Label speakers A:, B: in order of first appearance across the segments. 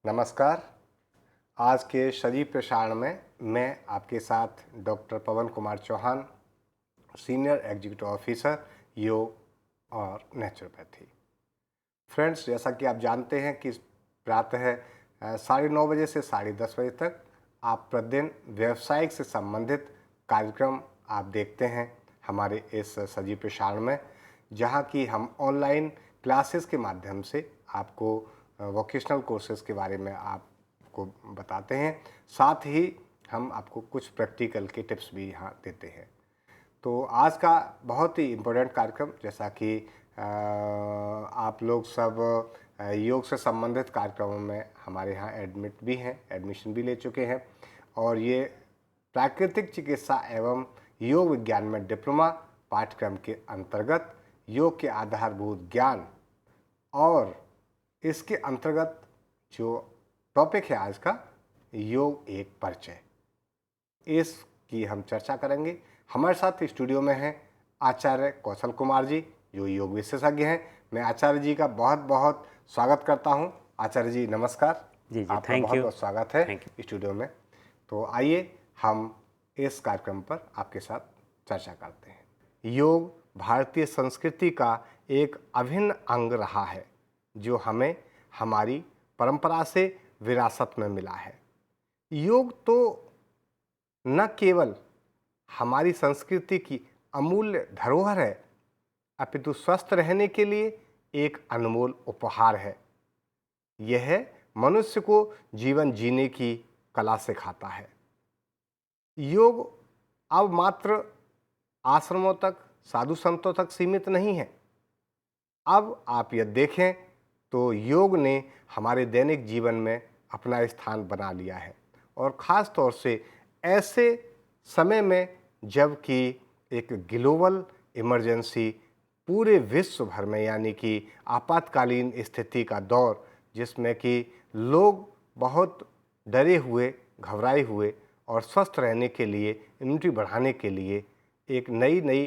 A: नमस्कार। आज के शरीर प्रसारण में मैं आपके साथ doctor Pavan Kumar Chauhan, senior executive officer, yoga और नेचुरोपैथी। फ्रेंड्स, जैसा कि आप जानते हैं कि प्रातः 9:30 बजे से 10:30 बजे तक आप प्रतिदिन व्यवसायिक से संबंधित कार्यक्रम आप देखते हैं हमारे इस सजीव प्रसारण में, जहां की हम ऑनलाइन क्लासेस के माध्यम से आपको वोकेशनल कोर्सेज के बारे में आपको बताते हैं। साथ ही हम आपको कुछ प्रैक्टिकल के टिप्स भी यहाँ देते हैं। तो आज का बहुत ही इम्पोर्टेंट कार्यक्रम, जैसा कि आप लोग सब योग से संबंधित कार्यक्रमों में हमारे यहाँ एडमिट भी हैं, एडमिशन भी ले चुके हैं, और ये प्राकृतिक चिकित्सा एवं योग विज्ञान में डिप्लोमा पाठ्यक्रम के अंतर्गत योग के आधारभूत ज्ञान और इसके अंतर्गत जो टॉपिक है आज का, योग एक परिचय, इसकी हम चर्चा करेंगे। हमारे साथ स्टूडियो में हैं आचार्य कौशल कुमार जी, जो योग विशेषज्ञ हैं। मैं आचार्य जी का बहुत बहुत स्वागत करता हूं। आचार्य जी नमस्कार।
B: जी,
A: आपका बहुत बहुत स्वागत है स्टूडियो में। तो आइए हम इस कार्यक्रम पर आपके साथ चर्चा करते हैं। योग भारतीय संस्कृति का एक अभिन्न अंग रहा है, जो हमें हमारी परंपरा से विरासत में मिला है। योग तो न केवल हमारी संस्कृति की अमूल्य धरोहर है, अपितु स्वस्थ रहने के लिए एक अनमोल उपहार है। यह मनुष्य को जीवन जीने की कला सिखाता है। योग अब मात्र आश्रमों तक, साधु संतों तक सीमित नहीं है। अब आप यह देखें तो योग ने हमारे दैनिक जीवन में अपना स्थान बना लिया है, और ख़ास तौर से ऐसे समय में जबकि एक ग्लोबल इमरजेंसी पूरे विश्व भर में, यानी कि आपातकालीन स्थिति का दौर, जिसमें कि लोग बहुत डरे हुए, घबराए हुए और स्वस्थ रहने के लिए, इम्यूनिटी बढ़ाने के लिए एक नई नई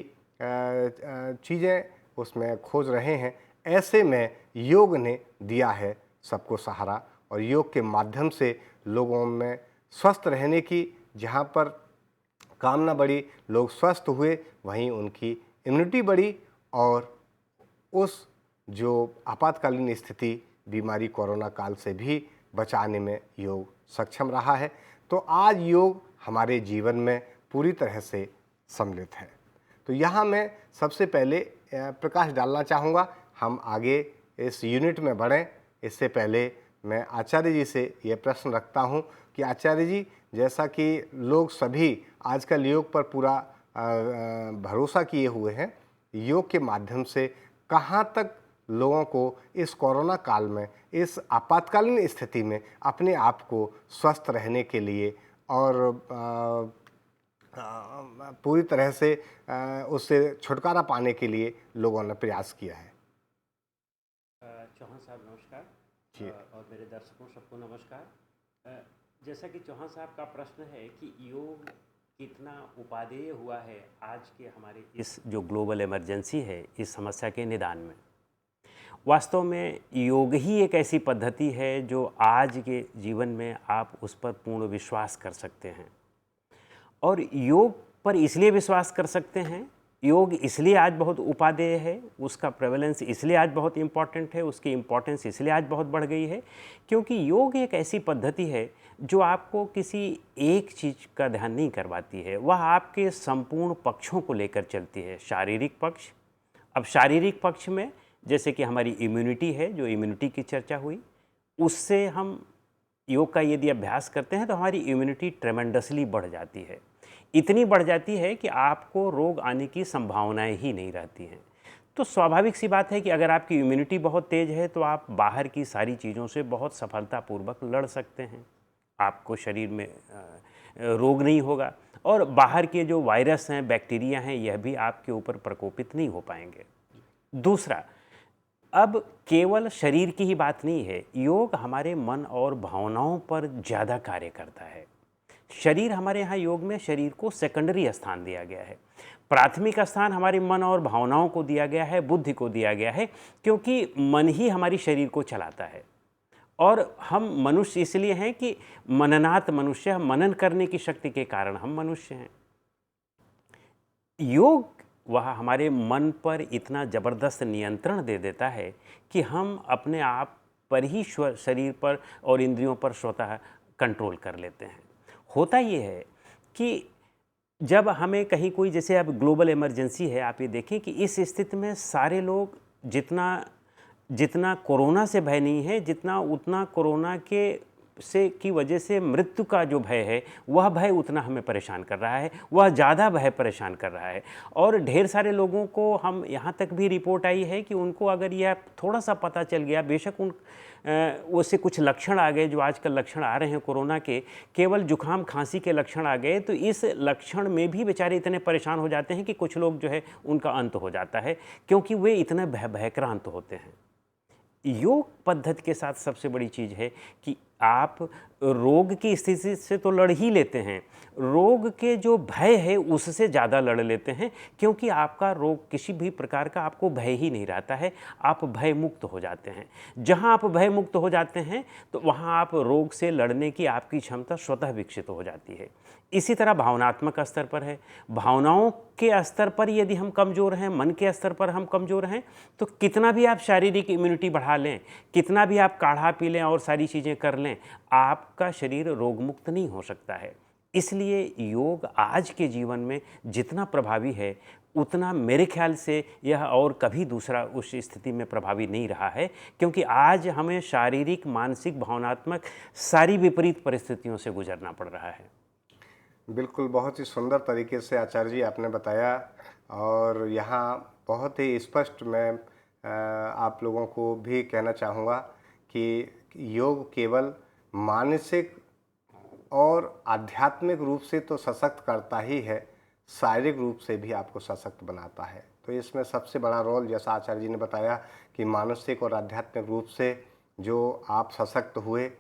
A: चीज़ें उसमें खोज रहे हैं। ऐसे में योग ने दिया है सबको सहारा, और योग के माध्यम से लोगों में स्वस्थ रहने की जहाँ पर कामना बढ़ी, लोग स्वस्थ हुए, वहीं उनकी इम्यूनिटी बढ़ी, और उस जो आपातकालीन स्थिति, बीमारी कोरोना काल से भी बचाने में योग सक्षम रहा है। तो आज योग हमारे जीवन में पूरी तरह से सम्मिलित है। तो यहाँ मैं सबसे पहले प्रकाश डालना चाहूँगा। हम आगे इस यूनिट में बढ़ें, इससे पहले मैं आचार्य जी से ये प्रश्न रखता हूँ कि आचार्य जी, जैसा कि लोग सभी आजकल योग पर पूरा भरोसा किए हुए हैं, योग के माध्यम से कहाँ तक लोगों को इस कोरोना काल में, इस आपातकालीन स्थिति में अपने आप को स्वस्थ रहने के लिए और पूरी तरह से उससे छुटकारा पाने के लिए लोगों ने प्रयास किया है?
B: चौहान साहब नमस्कार
A: जी।
B: और मेरे दर्शकों सबको नमस्कार। जैसा कि चौहान साहब का प्रश्न है कि योग कितना उपादेय हुआ है आज के हमारे इस जो ग्लोबल इमरजेंसी है, इस समस्या के निदान में। वास्तव में योग ही एक ऐसी पद्धति है जो आज के जीवन में आप उस पर पूर्ण विश्वास कर सकते हैं, और योग पर इसलिए विश्वास कर सकते हैं, योग इसलिए आज बहुत उपादेय है, उसका प्रेवलेंस इसलिए आज बहुत इम्पॉर्टेंट है, उसकी इम्पॉर्टेंस इसलिए आज बहुत बढ़ गई है, क्योंकि योग एक ऐसी पद्धति है जो आपको किसी एक चीज़ का ध्यान नहीं करवाती है, वह आपके संपूर्ण पक्षों को लेकर चलती है। शारीरिक पक्ष, अब शारीरिक पक्ष में जैसे कि हमारी इम्यूनिटी है, जो इम्यूनिटी की चर्चा हुई, उससे हम योग का यदि अभ्यास करते हैं तो हमारी इम्यूनिटी ट्रेमेंडसली बढ़ जाती है। इतनी बढ़ जाती है कि आपको रोग आने की संभावनाएं ही नहीं रहती हैं। तो स्वाभाविक सी बात है कि अगर आपकी इम्यूनिटी बहुत तेज़ है तो आप बाहर की सारी चीज़ों से बहुत सफलतापूर्वक लड़ सकते हैं, आपको शरीर में रोग नहीं होगा, और बाहर के जो वायरस हैं, बैक्टीरिया हैं, यह भी आपके ऊपर प्रकोपित नहीं हो पाएंगे। दूसरा, अब केवल शरीर की ही बात नहीं है, योग हमारे मन और भावनाओं पर ज़्यादा कार्य करता है। शरीर, हमारे यहाँ योग में शरीर को सेकेंडरी स्थान दिया गया है, प्राथमिक स्थान हमारे मन और भावनाओं को दिया गया है, बुद्धि को दिया गया है, क्योंकि मन ही हमारी शरीर को चलाता है। और हम मनुष्य इसलिए हैं कि मननात् मनुष्य, मनन करने की शक्ति के कारण हम मनुष्य हैं। योग वह हमारे मन पर इतना ज़बरदस्त नियंत्रण दे देता है कि हम अपने आप पर ही शरीर पर और इंद्रियों पर स्वतः कंट्रोल कर लेते हैं। होता ये है कि जब हमें कहीं कोई, जैसे अब ग्लोबल इमरजेंसी है, आप ये देखें कि इस स्थिति में सारे लोग जितना जितना कोरोना से भय नहीं है, जितना उतना कोरोना के से की वजह से मृत्यु का जो भय है, वह भय उतना हमें परेशान कर रहा है, वह ज़्यादा भय परेशान कर रहा है। और ढेर सारे लोगों को, हम यहाँ तक भी रिपोर्ट आई है कि उनको अगर यह थोड़ा सा पता चल गया, बेशक उससे कुछ लक्षण आ गए, जो आजकल लक्षण आ रहे हैं कोरोना के, केवल जुकाम खांसी के लक्षण आ गए, तो इस लक्षण में भी बेचारे इतने परेशान हो जाते हैं कि कुछ लोग जो है उनका अंत हो जाता है, क्योंकि वे इतने भयक्रांत होते हैं। योग पद्धति के साथ सबसे बड़ी चीज़ है कि आप रोग की स्थिति से तो लड़ ही लेते हैं, रोग के जो भय है उससे ज़्यादा लड़ लेते हैं, क्योंकि आपका रोग किसी भी प्रकार का आपको भय ही नहीं रहता है, आप भय मुक्त हो जाते हैं। जहाँ आप भय मुक्त हो जाते हैं तो वहाँ आप रोग से लड़ने की आपकी क्षमता स्वतः विकसित हो जाती है। इसी तरह भावनात्मक स्तर पर है, भावनाओं के स्तर पर यदि हम कमज़ोर हैं, मन के स्तर पर हम कमज़ोर हैं, तो कितना भी आप शारीरिक इम्यूनिटी बढ़ा लें, कितना भी आप काढ़ा पी लें और सारी चीज़ें कर लें, आपका शरीर रोगमुक्त नहीं हो सकता है। इसलिए योग आज के जीवन में जितना प्रभावी है, उतना मेरे ख्याल से यह और कभी दूसरा उस स्थिति में प्रभावी नहीं रहा है, क्योंकि आज हमें शारीरिक, मानसिक, भावनात्मक सारी विपरीत परिस्थितियों से गुजरना पड़ रहा है।
A: बिल्कुल, बहुत ही सुंदर तरीके से आचार्य जी आपने बताया, और यहाँ बहुत ही स्पष्ट मैं आप लोगों को भी कहना चाहूँगा कि योग केवल मानसिक और आध्यात्मिक रूप से तो सशक्त करता ही है, शारीरिक रूप से भी आपको सशक्त बनाता है। तो इसमें सबसे बड़ा रोल, जैसा आचार्य जी ने बताया कि मानसिक और आध्यात्मिक रूप से जो आप सशक्त हुए,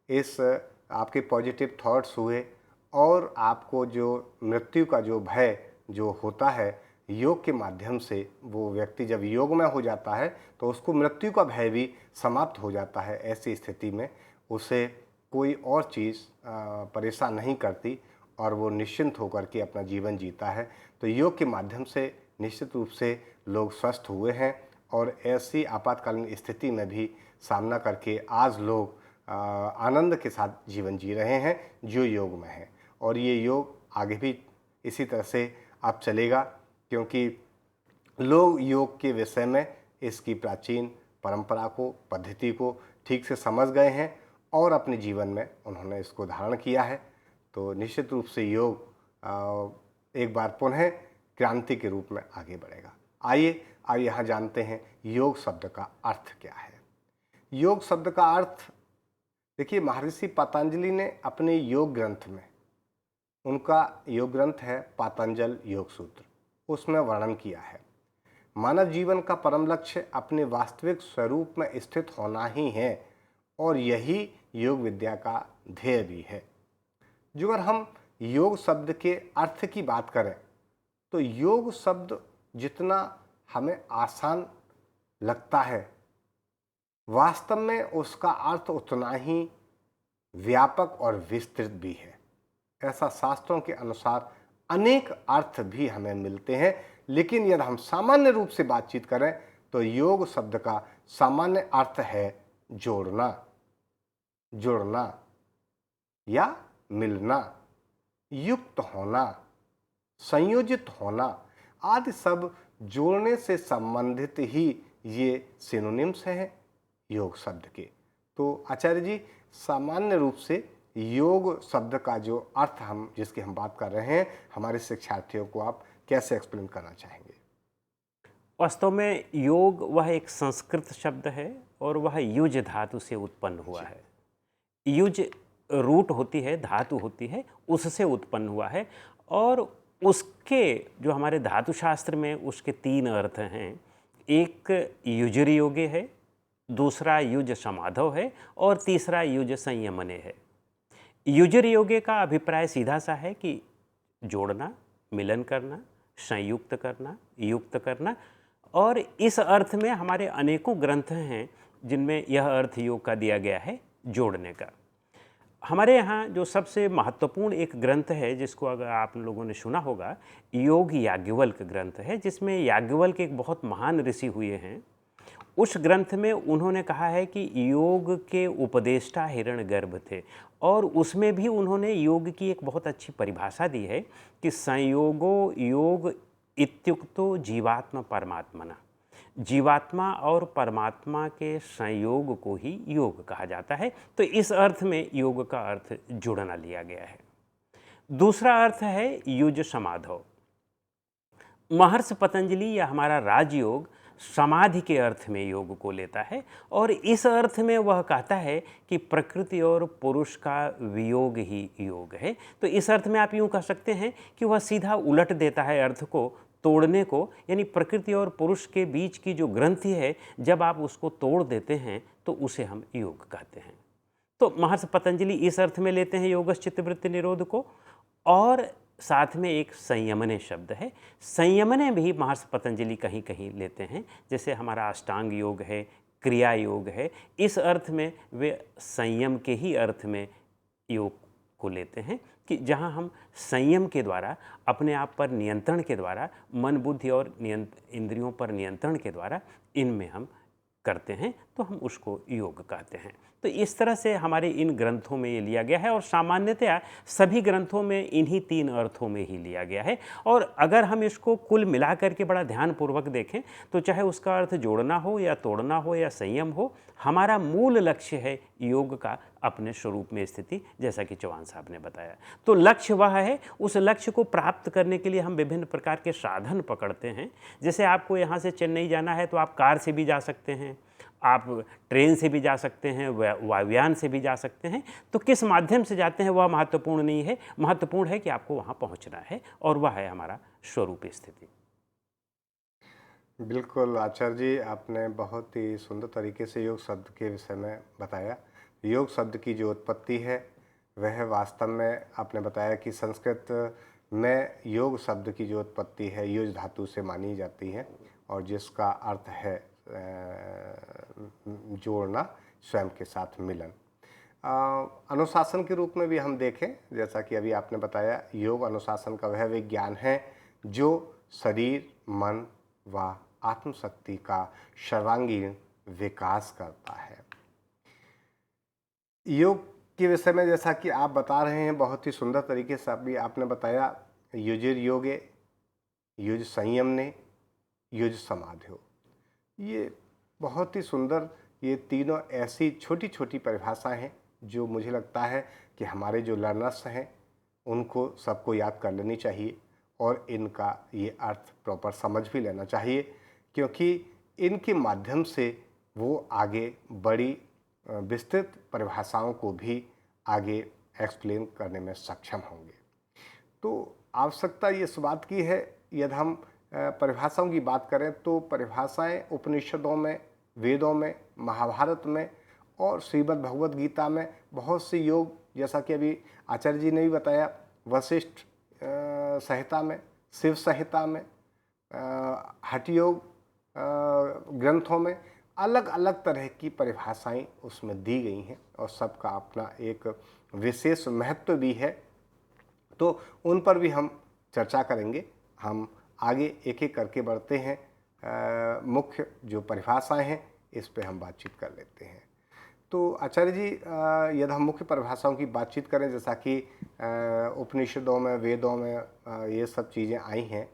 A: इस आपके पॉजिटिव थॉट्स हुए, और आपको जो मृत्यु का जो भय जो होता है, योग के माध्यम से वो व्यक्ति जब योग में हो जाता है तो उसको मृत्यु का भय भी समाप्त हो जाता है। ऐसी स्थिति में उसे कोई और चीज़ परेशान नहीं करती और वो निश्चिंत होकर के अपना जीवन जीता है। तो योग के माध्यम से निश्चित रूप से लोग स्वस्थ हुए हैं, और ऐसी आपातकालीन स्थिति में भी सामना करके आज लोग आनंद के साथ जीवन जी रहे हैं जो योग में है। और ये योग आगे भी इसी तरह से अब चलेगा, क्योंकि लोग योग के विषय में इसकी प्राचीन परंपरा को, पद्धति को ठीक से समझ गए हैं और अपने जीवन में उन्होंने इसको धारण किया है। तो निश्चित रूप से योग एक बार पुनः क्रांति के रूप में आगे बढ़ेगा। आइए यहाँ जानते हैं योग शब्द का अर्थ क्या है। योग शब्द का अर्थ, देखिए, महर्षि पतंजलि ने अपने योग ग्रंथ में, उनका योग ग्रंथ है पातंजल योग सूत्र, उसमें वर्णन किया है, मानव जीवन का परम लक्ष्य अपने वास्तविक स्वरूप में स्थित होना ही है, और यही योग विद्या का ध्येय भी है। जो अगर हम योग शब्द के अर्थ की बात करें तो योग शब्द जितना हमें आसान लगता है, वास्तव में उसका अर्थ उतना ही व्यापक और विस्तृत भी है। ऐसा शास्त्रों के अनुसार अनेक अर्थ भी हमें मिलते हैं, लेकिन यदि हम सामान्य रूप से बातचीत करें तो योग शब्द का सामान्य अर्थ है जोड़ना, जुड़ना या मिलना, युक्त होना, संयोजित होना आदि सब जोड़ने से संबंधित ही ये सिनोनिम्स हैं योग शब्द के। तो आचार्य जी, सामान्य रूप से योग शब्द का जो अर्थ जिसकी हम बात कर रहे हैं, हमारे शिक्षार्थियों को आप कैसे एक्सप्लेन करना चाहेंगे?
B: वास्तव में योग वह एक संस्कृत शब्द है और वह युज धातु से उत्पन्न हुआ है। युज रूट होती है, धातु होती है, उससे उत्पन्न हुआ है। और उसके जो हमारे धातु शास्त्र में उसके 3 अर्थ हैं। एक युजर योगे है, दूसरा युज समाधव है, और तीसरा युज संयमने है। युजर योगे का अभिप्राय सीधा सा है कि जोड़ना, मिलन करना, संयुक्त करना, युक्त करना। और इस अर्थ में हमारे अनेकों ग्रंथ हैं जिनमें यह अर्थ योग का दिया गया है जोड़ने का। हमारे यहाँ जो सबसे महत्वपूर्ण एक ग्रंथ है जिसको अगर आप लोगों ने सुना होगा, योग याज्ञवल्क ग्रंथ है, जिसमें याज्ञवल्क एक बहुत महान ऋषि हुए हैं। उस ग्रंथ में उन्होंने कहा है कि योग के उपदेष्टा हिरण्यगर्भ थे, और उसमें भी उन्होंने योग की एक बहुत अच्छी परिभाषा दी है कि संयोगो योग इत्युक्तो जीवात्मा परमात्मना। जीवात्मा और परमात्मा के संयोग को ही योग कहा जाता है। तो इस अर्थ में योग का अर्थ जुड़ना लिया गया है। दूसरा अर्थ है युज समाधौ। महर्षि पतंजलि या हमारा राजयोग समाधि के अर्थ में योग को लेता है, और इस अर्थ में वह कहता है कि प्रकृति और पुरुष का वियोग ही योग है। तो इस अर्थ में आप यूँ कह सकते हैं कि वह सीधा उलट देता है अर्थ को, तोड़ने को, यानी प्रकृति और पुरुष के बीच की जो ग्रंथि है, जब आप उसको तोड़ देते हैं तो उसे हम योग कहते हैं। तो महर्षि पतंजलि इस अर्थ में लेते हैं योगश्च चित्तवृत्ति निरोध को। और साथ में एक संयमने शब्द है, संयमने भी महर्षि पतंजलि कहीं कहीं लेते हैं। जैसे हमारा अष्टांग योग है, क्रिया योग है, इस अर्थ में वे संयम के ही अर्थ में योग को लेते हैं कि जहाँ हम संयम के द्वारा, अपने आप पर नियंत्रण के द्वारा, मन बुद्धि और इंद्रियों पर नियंत्रण के द्वारा इनमें हम करते हैं, तो हम उसको योग कहते हैं। तो इस तरह से हमारे इन ग्रंथों में ये लिया गया है, और सामान्यतया सभी ग्रंथों में इन्हीं 3 अर्थों में ही लिया गया है। और अगर हम इसको कुल मिला करके बड़ा ध्यानपूर्वक देखें तो चाहे उसका अर्थ जोड़ना हो या तोड़ना हो या संयम हो, हमारा मूल लक्ष्य है योग का अपने स्वरूप में स्थिति, जैसा कि चौहान साहब ने बताया। तो लक्ष्य वह है, उस लक्ष्य को प्राप्त करने के लिए हम विभिन्न प्रकार के साधन पकड़ते हैं। जैसे आपको यहाँ से चेन्नई जाना है तो आप कार से भी जा सकते हैं, आप ट्रेन से भी जा सकते हैं, वायुयान से भी जा सकते हैं। तो किस माध्यम से जाते हैं वह महत्वपूर्ण नहीं है, महत्वपूर्ण है कि आपको वहाँ पहुँचना है, और वह है हमारा स्वरूप स्थिति।
A: बिल्कुल आचार्य जी, आपने बहुत ही सुंदर तरीके से योग शब्द के विषय में बताया। योग शब्द की जो उत्पत्ति है वह वास्तव में आपने बताया कि संस्कृत में योग शब्द की जो उत्पत्ति है युज धातु से मानी जाती है, और जिसका अर्थ है जोड़ना, स्वयं के साथ मिलन। अनुशासन के रूप में भी हम देखें, जैसा कि अभी आपने बताया, योग अनुशासन का वह विज्ञान है जो शरीर, मन व आत्मशक्ति का सर्वांगीण विकास करता है। योग के विषय में जैसा कि आप बता रहे हैं, बहुत ही सुंदर तरीके से अभी आपने बताया, युजिर योगे, युज संयमने, युज समाधि। ये बहुत ही सुंदर, ये तीनों ऐसी छोटी छोटी परिभाषाएं हैं जो मुझे लगता है कि हमारे जो लर्नर्स हैं उनको सबको याद कर लेनी चाहिए, और इनका ये अर्थ प्रॉपर समझ भी लेना चाहिए, क्योंकि इनके माध्यम से वो आगे बड़ी विस्तृत परिभाषाओं को भी आगे एक्सप्लेन करने में सक्षम होंगे। तो आवश्यकता ये इस बात की है, यदि हम परिभाषाओं की बात करें तो परिभाषाएं उपनिषदों में, वेदों में, महाभारत में और श्रीमद् भगवद गीता में बहुत सी योग, जैसा कि अभी आचार्य जी ने भी बताया, वशिष्ठ संहिता में, शिव संहिता में, हठ योग ग्रंथों में अलग अलग तरह की परिभाषाएं उसमें दी गई हैं, और सबका अपना एक विशेष महत्व भी है। तो उन पर भी हम चर्चा करेंगे। हम आगे एक एक करके बढ़ते हैं, मुख्य जो परिभाषाएं हैं इस पे हम बातचीत कर लेते हैं। तो आचार्य जी, यदि हम मुख्य परिभाषाओं की बातचीत करें, जैसा कि उपनिषदों में, वेदों में ये सब चीज़ें आई हैं,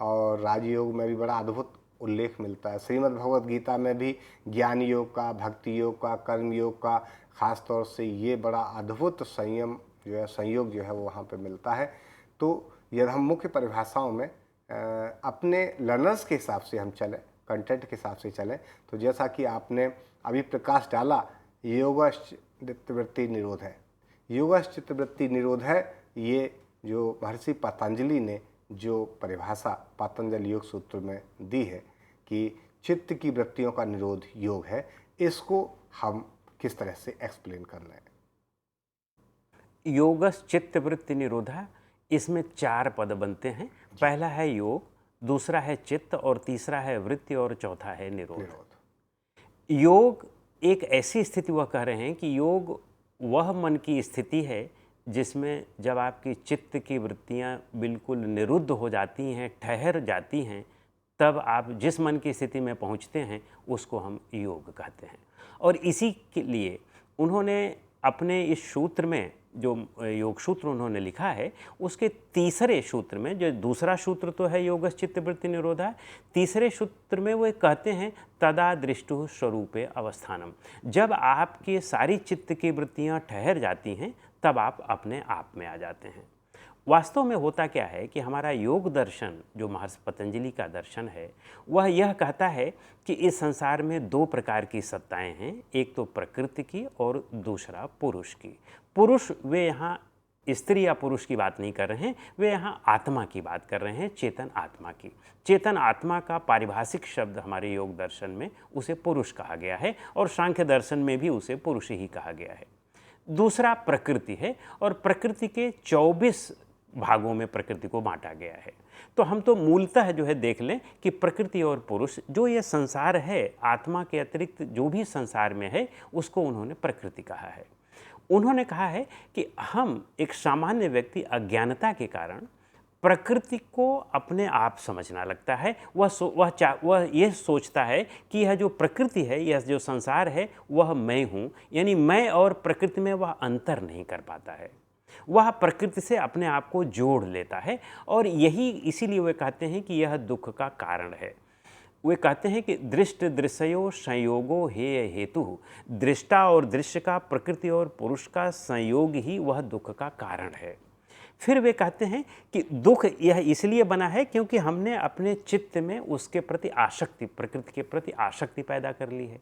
A: और राजयोग में भी बड़ा अद्भुत उल्लेख मिलता है। श्रीमद् भगवद गीता में भी ज्ञान योग का, भक्ति योग का, कर्म योग का, ख़ास तौर से ये बड़ा अद्भुत संयम जो है, संयोग जो है वो वहाँ पे मिलता है। तो यदि हम मुख्य परिभाषाओं में अपने लर्नर्स के हिसाब से हम चलें, कंटेंट के हिसाब से चलें, तो जैसा कि आपने अभी प्रकाश डाला, योगश्च चित्तवृत्ति निरोध है। योगश्च चित्तवृत्ति निरोध है, ये जो महर्षि पतंजलि ने जो परिभाषा पतंजलि योग सूत्र में दी है कि चित्त की वृत्तियों का निरोध योग है, इसको हम किस तरह से एक्सप्लेन करना है?
B: योगश्च चित्तवृत्ति निरोधा, इसमें 4 पद बनते हैं। पहला है योग, दूसरा है चित्त, और तीसरा है वृत्ति, और चौथा है निरोध। योग एक ऐसी स्थिति वह कह रहे हैं कि योग वह मन की स्थिति है जिसमें जब आपकी चित्त की वृत्तियां बिल्कुल निरुद्ध हो जाती हैं, ठहर जाती हैं, तब आप जिस मन की स्थिति में पहुंचते हैं उसको हम योग कहते हैं। और इसी के लिए उन्होंने अपने इस सूत्र में जो योग सूत्र उन्होंने लिखा है, उसके तीसरे सूत्र में, जो दूसरा सूत्र तो है योगस् चित्त वृत्ति निरोधा, तीसरे सूत्र में वो कहते हैं तदा दृष्टु स्वरूपे अवस्थानम। जब आपकी सारी चित्त की वृत्तियां ठहर जाती हैं तब आप अपने आप में आ जाते हैं। वास्तव में होता क्या है कि हमारा योग दर्शन, जो महर्षि पतंजलि का दर्शन है, वह यह कहता है कि इस संसार में दो प्रकार की सत्ताएं हैं, एक तो प्रकृति की और दूसरा पुरुष की। पुरुष, वे यहाँ स्त्री या पुरुष की बात नहीं कर रहे हैं, वे यहाँ आत्मा की बात कर रहे हैं, चेतन आत्मा की। चेतन आत्मा का पारिभाषिक शब्द हमारे योग दर्शन में उसे पुरुष कहा गया है और सांख्य दर्शन में भी उसे पुरुष ही कहा गया है। दूसरा प्रकृति है और प्रकृति के 24 भागों में प्रकृति को बांटा गया है। तो हम तो मूलतः जो है देख लें कि प्रकृति और पुरुष, जो ये संसार है, आत्मा के अतिरिक्त जो भी संसार में है, उसको उन्होंने प्रकृति कहा है। उन्होंने कहा है कि हम, एक सामान्य व्यक्ति, अज्ञानता के कारण प्रकृति को अपने आप समझना लगता है। वह ये सोचता है कि यह जो प्रकृति है, यह जो संसार है, वह मैं हूँ, यानी मैं और प्रकृति में वह अंतर नहीं कर पाता है। वह प्रकृति से अपने आप को जोड़ लेता है और यही, इसीलिए वे कहते हैं कि यह दुख का कारण है। वे कहते हैं कि दृष्ट दृश्यो संयोगो हे हेतु, दृष्टा और दृश्य का, प्रकृति और पुरुष का संयोग ही वह दुख का कारण है। फिर वे कहते हैं कि दुख यह इसलिए बना है क्योंकि हमने अपने चित्त में उसके प्रति आसक्ति, प्रकृति के प्रति आसक्ति पैदा कर ली है।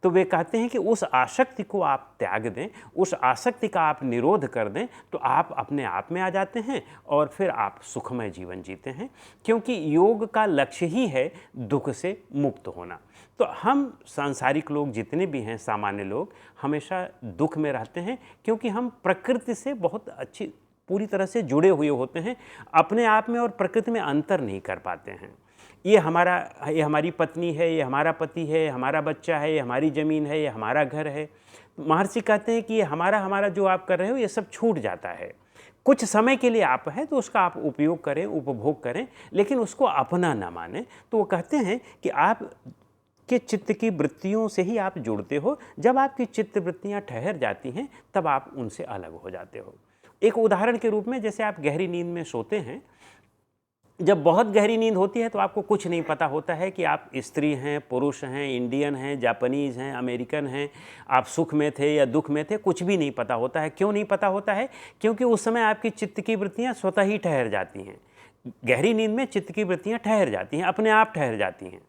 B: तो वे कहते हैं कि उस आसक्ति को आप त्याग दें, उस आसक्ति का आप निरोध कर दें, तो आप अपने आप में आ जाते हैं और फिर आप सुखमय जीवन जीते हैं, क्योंकि योग का लक्ष्य ही है दुख से मुक्त होना। तो हम सांसारिक लोग जितने भी हैं, सामान्य लोग, हमेशा दुख में रहते हैं क्योंकि हम प्रकृति से बहुत अच्छी, पूरी तरह से जुड़े हुए होते हैं, अपने आप में और प्रकृति में अंतर नहीं कर पाते हैं। ये हमारी पत्नी है, ये हमारा पति है, हमारा बच्चा है, ये हमारी ज़मीन है, ये हमारा घर है। महर्षि कहते हैं कि ये हमारा जो आप कर रहे हो, ये सब छूट जाता है। कुछ समय के लिए आप हैं तो उसका आप उपयोग करें, उपभोग करें, लेकिन उसको अपना ना मानें। तो वो कहते हैं कि आप के चित्त की वृत्तियों से ही आप जुड़ते हो। जब आपकी चित्त वृत्तियाँ ठहर जाती हैं तब आप उनसे अलग हो जाते हो। एक उदाहरण के रूप में, जैसे आप गहरी नींद में सोते हैं, जब बहुत गहरी नींद होती है तो आपको कुछ नहीं पता होता है कि आप स्त्री हैं, पुरुष हैं, इंडियन हैं, जापानीज़ हैं, अमेरिकन हैं, आप सुख में थे या दुख में थे, कुछ भी नहीं पता होता है। क्यों नहीं पता होता है? क्योंकि उस समय आपकी चित्त की वृत्तियाँ स्वतः ही ठहर जाती हैं। गहरी नींद में चित्त की वृत्तियाँ ठहर जाती हैं, अपने आप ठहर जाती हैं।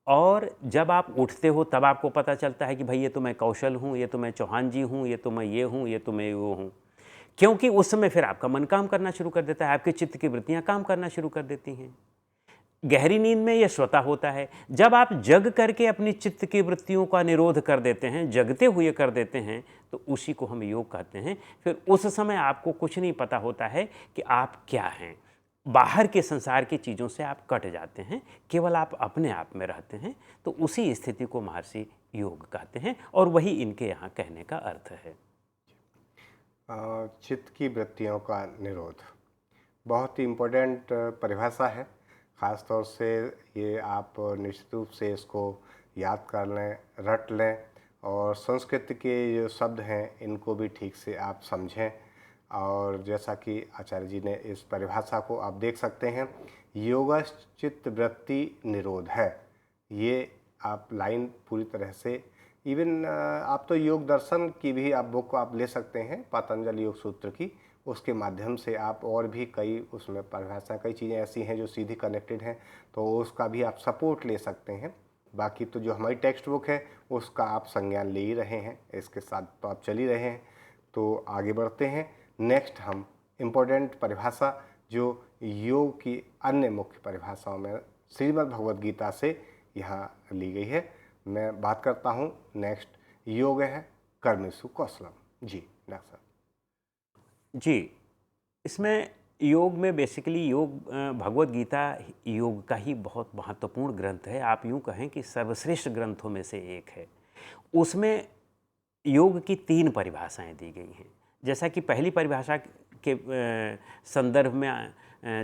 B: और जब आप उठते हो तब आपको पता चलता है कि भाई ये तो मैं कौशल हूँ, ये तो मैं चौहान जी हूँ, ये तो मैं ये हूँ, ये तो मैं वो हूँ। क्योंकि उस समय फिर आपका मन काम करना शुरू कर देता है, आपके चित्त की वृत्तियां काम करना शुरू कर देती हैं। गहरी नींद में यह स्वतः होता है। जब आप जग करके अपनी चित्त की वृत्तियों का निरोध कर देते हैं, जगते हुए कर देते हैं, तो उसी को हम योग कहते हैं। फिर उस समय आपको कुछ नहीं पता होता है कि आप क्या हैं। बाहर के संसार की चीज़ों से आप कट जाते हैं, केवल आप अपने आप में रहते हैं। तो उसी स्थिति को महर्षि योग कहते हैं और वही इनके यहाँ कहने का अर्थ है।
A: चित्त की वृत्तियों का निरोध बहुत ही इम्पोर्टेंट परिभाषा है। ख़ास तौर से ये आप निश्चित रूप से इसको याद कर लें, रट लें और संस्कृत के जो शब्द हैं इनको भी ठीक से आप समझें। और जैसा कि आचार्य जी ने इस परिभाषा को आप देख सकते हैं, योगस् चित्त वृत्ति निरोध है। ये आप लाइन पूरी तरह से, इवन आप तो योग दर्शन की भी आप बुक आप ले सकते हैं, पतंजलि योग सूत्र की, उसके माध्यम से आप और भी कई उसमें परिभाषा, कई चीज़ें ऐसी हैं जो सीधी कनेक्टेड हैं, तो उसका भी आप सपोर्ट ले सकते हैं। बाकी तो जो हमारी टेक्स्ट बुक है उसका आप संज्ञान ले ही रहे हैं, इसके साथ तो आप चल ही रहे हैं। तो आगे बढ़ते हैं। नेक्स्ट हम इम्पोर्टेंट परिभाषा जो योग की अन्य मुख्य परिभाषाओं में श्रीमद् भगवद गीता से यहाँ ली गई है, मैं बात करता हूँ। नेक्स्ट योग है कर्मेषु कौशलम। जी डॉक्टर साहब।
B: जी, इसमें योग में बेसिकली योग, भगवद गीता योग का ही बहुत महत्वपूर्ण ग्रंथ है। आप यूँ कहें कि सर्वश्रेष्ठ ग्रंथों में से एक है। उसमें योग की 3 परिभाषाएं दी गई हैं। जैसा कि पहली परिभाषा के संदर्भ में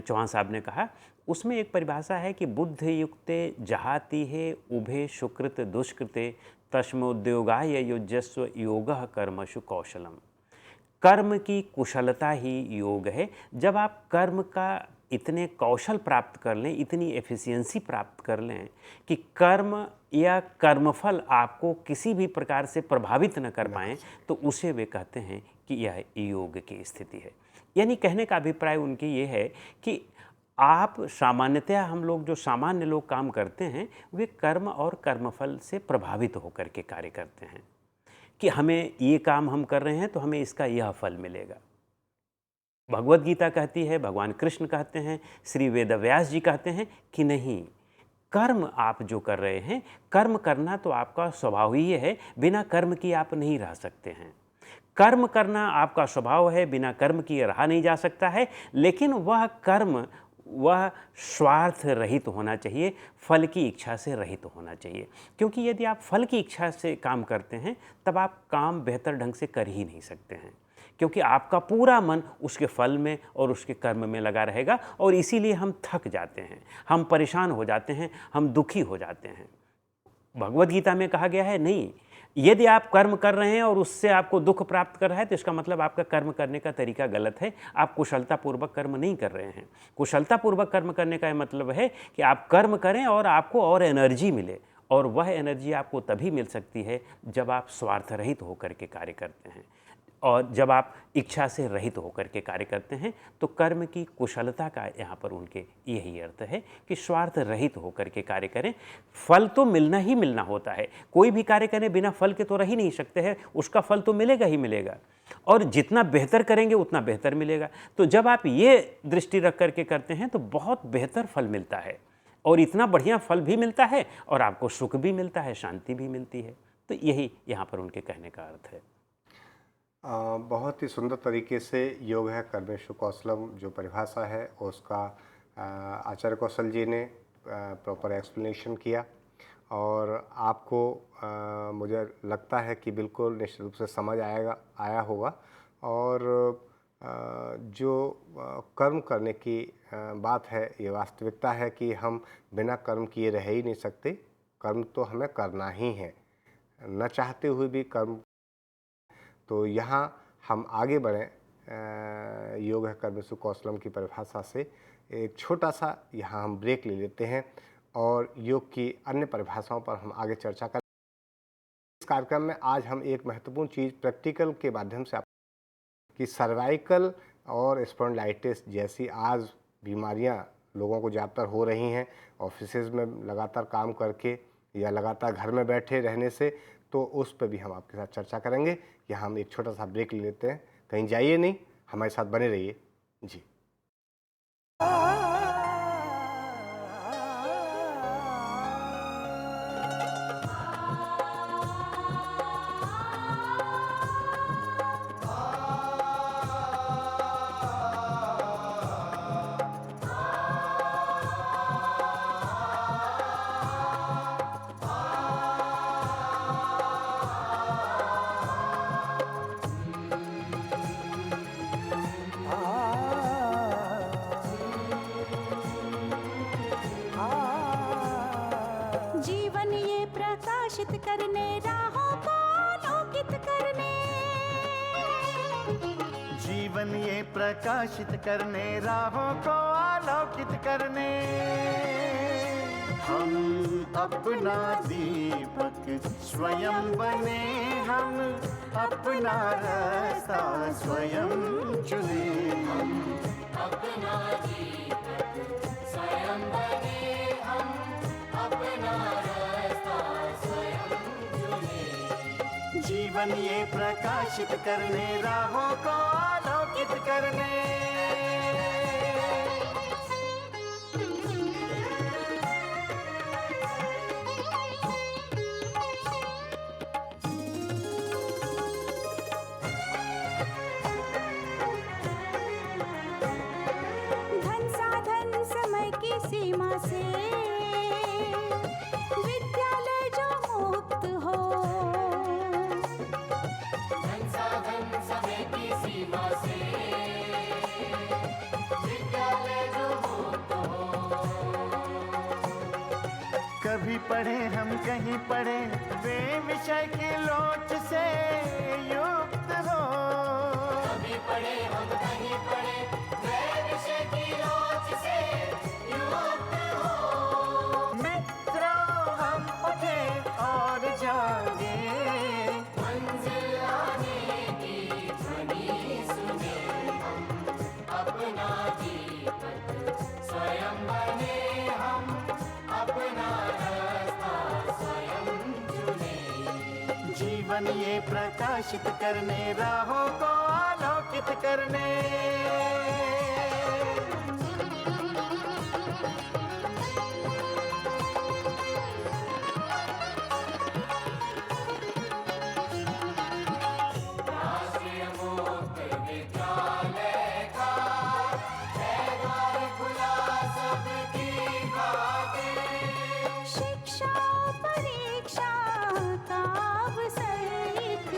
B: चौहान साहब ने कहा, उसमें एक परिभाषा है कि बुद्ध युक्ते जहाति है उभे सुकृत दुष्कृते तस्मोद्योगाय युज्यस्व योगः कर्मसु कौशलम। कर्म की कुशलता ही योग है। जब आप कर्म का इतने कौशल प्राप्त कर लें, इतनी एफिशिएंसी प्राप्त कर लें कि कर्म या कर्मफल आपको किसी भी प्रकार से प्रभावित न कर पाएँ, तो उसे वे कहते हैं कि यह योग की स्थिति है। यानी कहने का अभिप्राय उनकी ये है कि आप सामान्यतः, हम लोग जो सामान्य लोग काम करते हैं, वे कर्म और कर्मफल से प्रभावित होकर के कार्य करते हैं कि हमें ये काम हम कर रहे हैं तो हमें इसका यह फल मिलेगा। भगवत गीता कहती है, भगवान कृष्ण कहते हैं, श्री वेदव्यास जी कहते हैं कि नहीं, कर्म आप जो कर रहे हैं, कर्म करना तो आपका स्वभाव ही है, बिना कर्म किए आप नहीं रह सकते हैं। कर्म करना आपका स्वभाव है, बिना कर्म किए रहा नहीं जा सकता है, लेकिन वह कर्म, वह स्वार्थ रहित होना चाहिए, फल की इच्छा से रहित होना चाहिए। क्योंकि यदि आप फल की इच्छा से काम करते हैं, तब आप काम बेहतर ढंग से कर ही नहीं सकते हैं, क्योंकि आपका पूरा मन उसके फल में और उसके कर्म में लगा रहेगा, और इसीलिए हम थक जाते हैं, हम परेशान हो जाते हैं, हम दुखी हो जाते हैं। भगवत गीता में कहा गया है, नहीं, यदि आप कर्म कर रहे हैं और उससे आपको दुख प्राप्त कर रहा है, तो इसका मतलब आपका कर्म करने का तरीका गलत है, आप कुशलतापूर्वक कर्म नहीं कर रहे हैं। कुशलतापूर्वक कर्म करने का मतलब है कि आप कर्म करें और आपको और एनर्जी मिले, और वह एनर्जी आपको तभी मिल सकती है जब आप स्वार्थ रहित होकर के कार्य करते हैं, और जब आप इच्छा से रहित होकर के कार्य करते हैं। तो कर्म की कुशलता का यहाँ पर उनके यही अर्थ है कि स्वार्थ रहित होकर के कार्य करें। फल तो मिलना ही मिलना होता है, कोई भी कार्य करें बिना फल के तो रह ही नहीं सकते हैं, उसका फल तो मिलेगा ही मिलेगा, और जितना बेहतर करेंगे उतना बेहतर मिलेगा। तो जब आप ये दृष्टि रख करके करते हैं तो बहुत बेहतर फल मिलता है, और इतना बढ़िया फल भी मिलता है, और आपको सुख भी मिलता है, शांति भी मिलती है। तो यही यहाँ पर उनके कहने का अर्थ है।
A: बहुत ही सुंदर तरीके से योग है कर्मेषु कौशलम जो परिभाषा है उसका आचार्य कौशल जी ने प्रॉपर एक्सप्लेनेशन किया, और आपको मुझे लगता है कि बिल्कुल निश्चित रूप से समझ आया होगा। और जो कर्म करने की बात है, ये वास्तविकता है कि हम बिना कर्म किए रह ही नहीं सकते, कर्म तो हमें करना ही है, न चाहते हुए भी कर्म। तो यहाँ हम आगे बढ़ें योग है कर्मेषु कौशलम की परिभाषा से, एक छोटा सा यहाँ हम ब्रेक ले लेते हैं, और योग की अन्य परिभाषाओं पर हम आगे चर्चा करें। इस कार्यक्रम में आज हम एक महत्वपूर्ण चीज़ प्रैक्टिकल के माध्यम से कि सर्वाइकल और स्पॉन्डिलाइटिस जैसी आज बीमारियां लोगों को ज़्यादातर हो रही हैं, ऑफिसेज में लगातार काम करके या लगातार घर में बैठे रहने से, तो उस पर भी हम आपके साथ चर्चा करेंगे। यहाँ हम एक छोटा सा ब्रेक ले लेते हैं, कहीं जाइए नहीं, हमारे साथ बने रहिए जी।
C: जीवन ये प्रकाशित करने, राहों को आलोकित करने,
D: जीवन ये प्रकाशित करने, राहों को आलोकित करने, हम अपना दीपक स्वयं बने, हम अपना रास्ता स्वयं चुने, हम अपना दीपक स्वयं बने, हम अपना रास्ता स्वयं चुने। जीवन ये प्रकाशित करने, राहों को आलोकित करने।
C: धन साधन समय की सीमा से विद्यालय जो मुक्त हो,
D: कभी पढ़े हम कहीं पढ़े वे विषय की लोच से युक्त हो। कभी पढ़े हम कहीं पढ़े वे विषय की लोच से युक्त हो। मित्रों हम उठे और जागे, मंजिल आने की ध्वनि सुने हम, अपना दीपक स्वयं बने हम, अपना रास्ता स्वयं चुने। जीवन ये प्रकाशित करने, राहों को आलोकित करने। राष्ट्रीय मुक्त विद्यालय का है द्वार खुला सबकी खातिर।
C: शिक्षा परीक्षा का अवसर एक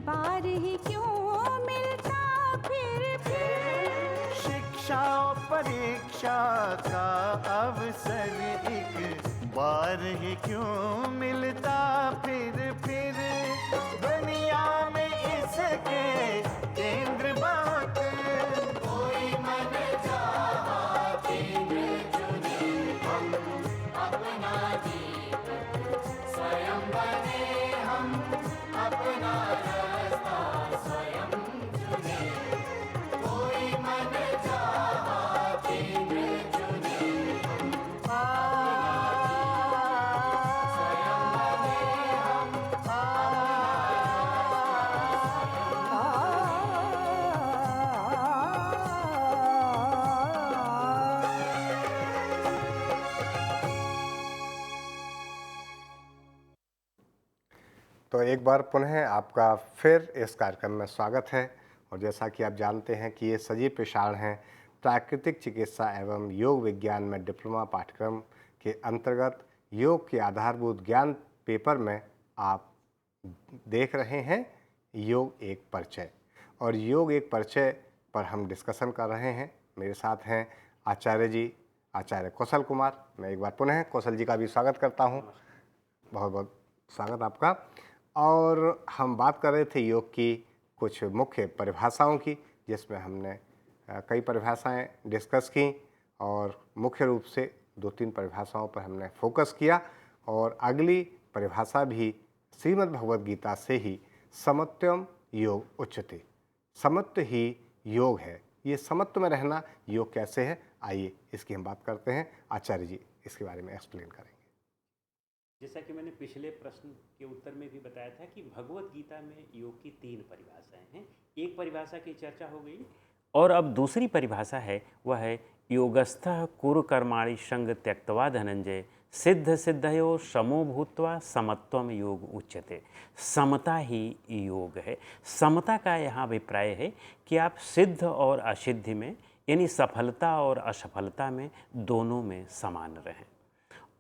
C: बार ही क्यों मिलता फिर।
D: शिक्षा और परीक्षा का अवसर एक बार ही क्यों मिलता फिर। दुनिया में इसके केंद्र बात, कोई मन चाहा केंद्र चुने हम, अपना दीपक स्वयं बने हम, अपना रास्ता स्वयं चुने। कोई मन चाहा केंद्र चुने हम, स्वयं बने हम,
A: तो एक बार पुनः आपका फिर इस कार्यक्रम में स्वागत है। और जैसा कि आप जानते हैं कि ये सजीव प्रसारण है प्राकृतिक चिकित्सा एवं योग विज्ञान में डिप्लोमा पाठ्यक्रम के अंतर्गत योग के आधारभूत ज्ञान पेपर में आप देख रहे हैं योग एक परिचय। और योग एक परिचय पर हम डिस्कशन कर रहे हैं। मेरे साथ हैं आचार्य जी, आचार्य कौशल कुमार। मैं एक बार पुनः कौशल जी का भी स्वागत करता हूं। बहुत बहुत स्वागत आपका। और हम बात कर रहे थे योग की कुछ मुख्य परिभाषाओं की, जिसमें हमने कई परिभाषाएं डिस्कस की और मुख्य रूप से 2-3 परिभाषाओं पर हमने फोकस किया। और अगली परिभाषा भी श्रीमद् भगवद गीता से ही समत्वम योग उच्यते, समत्व ही योग है। ये समत्व में रहना योग कैसे है, आइए इसकी हम बात करते हैं। आचार्य जी इसके बारे में एक्सप्लेन करेंगे।
B: जैसा कि मैंने पिछले प्रश्न के उत्तर में भी बताया था कि भगवत गीता में योग की 3 परिभाषाएं हैं। एक परिभाषा की चर्चा हो गई और अब दूसरी परिभाषा है, वह है योगस्थः कुरु कर्माणि संग त्यक्त्वा धनंजय सिद्ध सिद्धयो समो भूत्वा समत्वम योग उच्यते। समता ही योग है। समता का यहाँ अभिप्राय है कि आप सिद्ध और असिद्धि में, यानी सफलता और असफलता में, दोनों में समान रहें।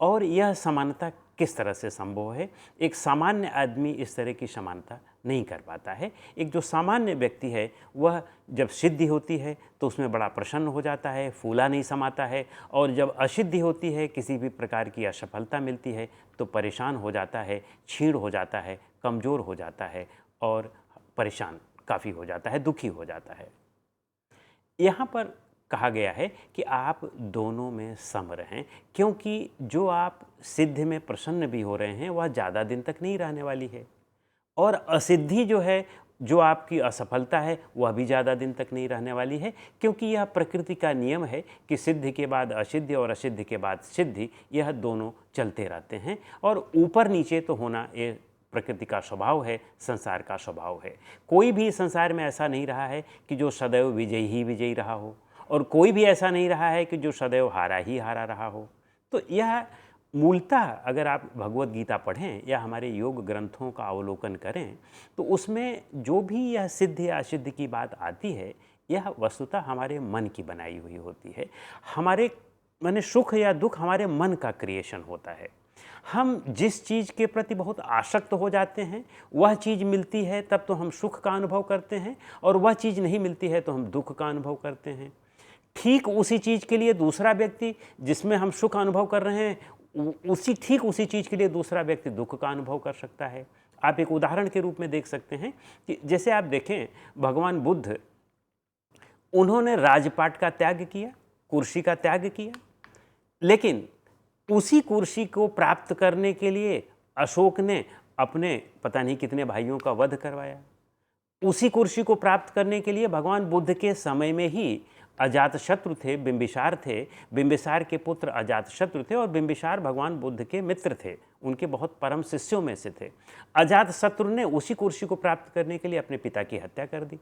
B: और यह समानता किस तरह से संभव है? एक सामान्य आदमी इस तरह की समानता नहीं कर पाता है। एक जो सामान्य व्यक्ति है वह जब सिद्धि होती है तो उसमें बड़ा प्रसन्न हो जाता है, फूला नहीं समाता है, और जब असिद्धि होती है, किसी भी प्रकार की असफलता मिलती है तो परेशान हो जाता है, क्षीण हो जाता है, कमज़ोर हो जाता है और परेशान काफ़ी हो जाता है, दुखी हो जाता है। यहाँ पर कहा गया है कि आप दोनों में सम रहें, क्योंकि जो आप सिद्धि में प्रसन्न भी हो रहे हैं वह ज़्यादा दिन तक नहीं रहने वाली है, और असिद्धि जो है, जो आपकी असफलता है, वह भी ज़्यादा दिन तक नहीं रहने वाली है। क्योंकि यह प्रकृति का नियम है कि सिद्धि के बाद असिद्धि और असिद्धि के बाद सिद्धि, यह दोनों चलते रहते हैं। और ऊपर नीचे तो होना ये प्रकृति का स्वभाव है, संसार का स्वभाव है। कोई भी संसार में ऐसा नहीं रहा है कि जो सदैव विजयी ही विजयी रहा हो, और कोई भी ऐसा नहीं रहा है कि जो सदैव हारा ही हारा रहा हो। तो यह मूलतः अगर आप भगवत गीता पढ़ें या हमारे योग ग्रंथों का अवलोकन करें तो उसमें जो भी यह सिद्ध या असिद्ध की बात आती है, यह वस्तुतः हमारे मन की बनाई हुई होती है। हमारे माने सुख या दुख हमारे मन का क्रिएशन होता है। हम जिस चीज़ के प्रति बहुत आसक्त हो जाते हैं, वह चीज़ मिलती है तब तो हम सुख का अनुभव करते हैं, और वह चीज़ नहीं मिलती है तो हम दुख का अनुभव करते हैं। ठीक उसी चीज़ के लिए दूसरा व्यक्ति जिसमें हम सुख अनुभव कर रहे हैं, उसी चीज़ के लिए दूसरा व्यक्ति दुख का अनुभव कर सकता है। आप एक उदाहरण के रूप में देख सकते हैं कि जैसे आप देखें भगवान बुद्ध, उन्होंने राजपाट का त्याग किया, कुर्सी का त्याग किया, लेकिन उसी कुर्सी को प्राप्त करने के लिए अशोक ने अपने पता नहीं कितने भाइयों का वध करवाया। उसी कुर्सी को प्राप्त करने के लिए भगवान बुद्ध के समय में ही अजातशत्रु थे, बिंबिसार थे, बिंबिसार के पुत्र अजातशत्रु थे और बिंबिसार भगवान बुद्ध के मित्र थे, उनके बहुत परम शिष्यों में से थे। अजातशत्रु ने उसी कुर्सी को प्राप्त करने के लिए अपने पिता की हत्या कर दी।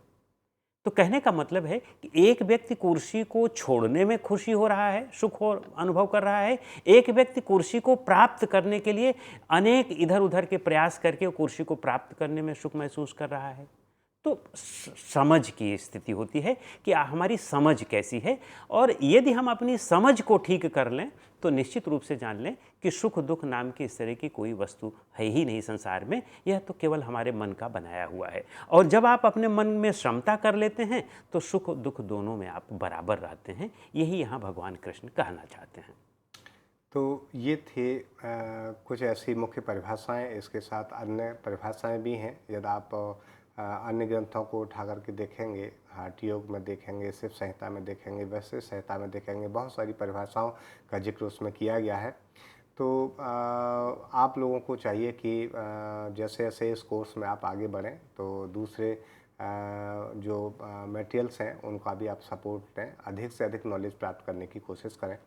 B: तो कहने का मतलब है कि एक व्यक्ति कुर्सी को छोड़ने में खुशी हो रहा है, सुख हो अनुभव कर रहा है, एक व्यक्ति कुर्सी को प्राप्त करने के लिए अनेक इधर उधर के प्रयास करके कुर्सी को प्राप्त करने में सुख महसूस कर रहा है। तो समझ की स्थिति होती है कि हमारी समझ कैसी है, और यदि हम अपनी समझ को ठीक कर लें तो निश्चित रूप से जान लें कि सुख दुख नाम की इस तरह की कोई वस्तु है ही नहीं संसार में, यह तो केवल हमारे मन का बनाया हुआ है। और जब आप अपने मन में समता कर लेते हैं तो सुख दुख दोनों में आप बराबर रहते हैं। यही यहाँ भगवान कृष्ण कहना चाहते हैं।
A: तो ये थे कुछ ऐसी मुख्य परिभाषाएं, इसके साथ अन्य परिभाषाएं भी हैं। यदि आप अन्य ग्रंथों को उठा करके देखेंगे, हठ योग में देखेंगे, शिव संहिता में देखेंगे, वैशिष्ट संहिता में देखेंगे, बहुत सारी परिभाषाओं का जिक्र उसमें किया गया है। तो आप लोगों को चाहिए कि जैसे जैसे इस कोर्स में आप आगे बढ़ें तो दूसरे जो मटेरियल्स हैं उनका भी आप सपोर्ट दें, अधिक से अधिक नॉलेज प्राप्त करने की कोशिश करें।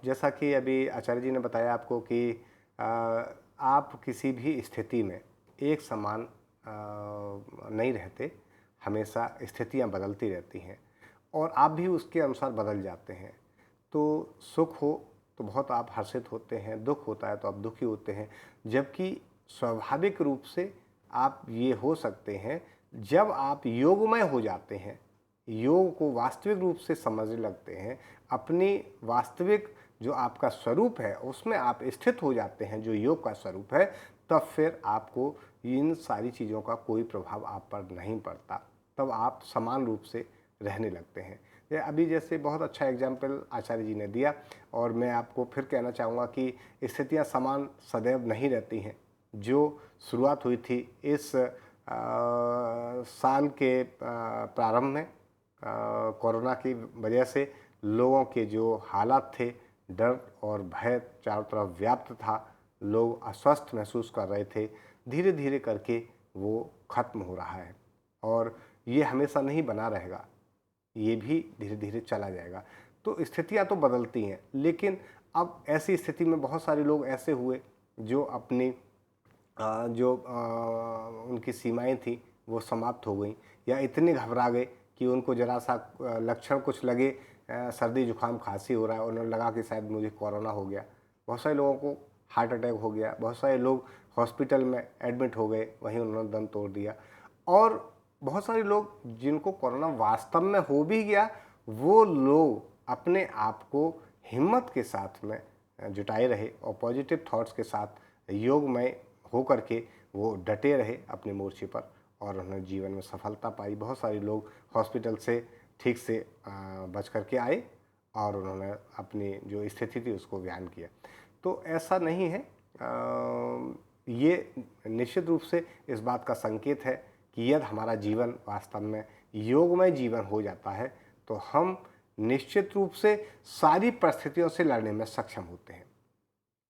A: जैसा कि अभी आचार्य जी ने बताया आपको कि आप किसी भी स्थिति में एक समान नहीं रहते, हमेशा स्थितियां बदलती रहती हैं और आप भी उसके अनुसार बदल जाते हैं। तो सुख हो तो बहुत आप हर्षित होते हैं, दुख होता है तो आप दुखी होते हैं, जबकि स्वाभाविक रूप से आप ये हो सकते हैं जब आप योगमय हो जाते हैं, योग को वास्तविक रूप से समझने लगते हैं, अपनी वास्तविक जो आपका स्वरूप है उसमें आप स्थित हो जाते हैं, जो योग का स्वरूप है, तब फिर आपको इन सारी चीज़ों का कोई प्रभाव आप पर नहीं पड़ता, तब आप समान रूप से रहने लगते हैं। ये अभी जैसे बहुत अच्छा एग्जाम्पल आचार्य जी ने दिया, और मैं आपको फिर कहना चाहूँगा कि स्थितियाँ समान सदैव नहीं रहती हैं। जो शुरुआत हुई थी इस साल के प्रारंभ में कोरोना की वजह से लोगों के जो हालात थे, डर और भय चारों तरफ व्याप्त था, लोग अस्वस्थ महसूस कर रहे थे, धीरे धीरे करके वो खत्म हो रहा है और ये हमेशा नहीं बना रहेगा, ये भी धीरे धीरे चला जाएगा। तो स्थितियां तो बदलती हैं, लेकिन अब ऐसी स्थिति में बहुत सारे लोग ऐसे हुए जो अपनी उनकी सीमाएं थी वो समाप्त हो गई, या इतने घबरा गए कि उनको जरा सा लक्षण कुछ लगे, सर्दी जुकाम खांसी हो रहा है, उन्हें लगा कि शायद मुझे कोरोना हो गया। बहुत सारे लोगों को हार्ट अटैक हो गया, बहुत सारे लोग हॉस्पिटल में एडमिट हो गए, वहीं उन्होंने दम तोड़ दिया। और बहुत सारे लोग जिनको कोरोना वास्तव में हो भी गया, वो लोग अपने आप को हिम्मत के साथ में जुटाए रहे और पॉजिटिव थॉट्स के साथ योगमय हो करके वो डटे रहे अपने मोर्चे पर, और उन्होंने जीवन में सफलता पाई। बहुत सारे लोग हॉस्पिटल से ठीक से बच करके आए और उन्होंने अपनी जो स्थिति थी उसको बयान किया। तो ऐसा नहीं है, ये निश्चित रूप से इस बात का संकेत है कि यदि हमारा जीवन वास्तव में योगमय जीवन हो जाता है तो हम निश्चित रूप से सारी परिस्थितियों से लड़ने में सक्षम होते हैं।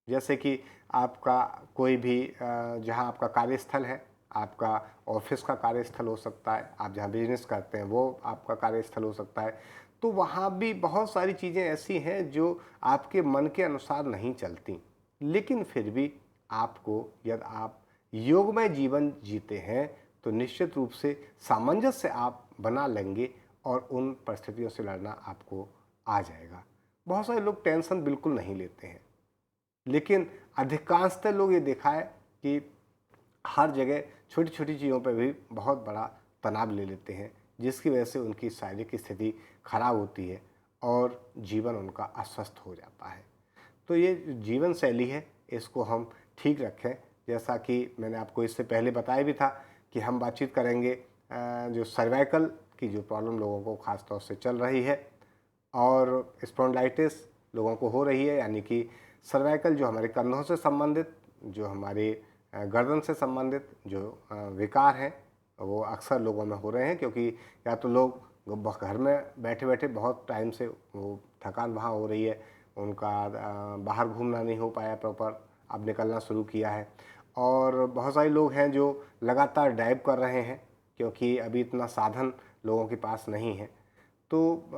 A: जैसे कि आपका कोई भी जहाँ आपका कार्यस्थल है, आपका ऑफिस का कार्यस्थल हो सकता है, आप जहाँ बिजनेस करते हैं वो आपका कार्यस्थल हो सकता है, तो वहाँ भी बहुत सारी चीज़ें ऐसी हैं जो आपके मन के अनुसार नहीं चलती, लेकिन फिर भी आपको यदि आप योगमय जीवन जीते हैं तो निश्चित रूप से सामंजस्य आप बना लेंगे और उन परिस्थितियों से लड़ना आपको आ जाएगा। बहुत सारे लोग टेंशन बिल्कुल नहीं लेते हैं, लेकिन अधिकांशतः लोग ये देखा है कि हर जगह छोटी छोटी चीज़ों पर भी बहुत बड़ा तनाव ले लेते हैं, जिसकी वजह से उनकी शारीरिक स्थिति खराब होती है और जीवन उनका अस्वस्थ हो जाता है। तो ये जीवन शैली है, इसको हम ठीक रखें। जैसा कि मैंने आपको इससे पहले बताया भी था कि हम बातचीत करेंगे जो सर्वाइकल की जो प्रॉब्लम लोगों को ख़ास तौर से चल रही है और स्पॉन्डिलाइटिस लोगों को हो रही है, यानी कि सर्वाइकल जो हमारे कंधों से संबंधित, जो हमारे गर्दन से संबंधित जो विकार हैं वो अक्सर लोगों में हो रहे हैं, क्योंकि या तो लोग घर में बैठे बैठे बहुत टाइम से वो थकान वहाँ हो रही है, उनका बाहर घूमना नहीं हो पाया प्रॉपर, अब निकलना शुरू किया है। और बहुत सारे लोग हैं जो लगातार ड्राइव कर रहे हैं, क्योंकि अभी इतना साधन लोगों के पास नहीं है। तो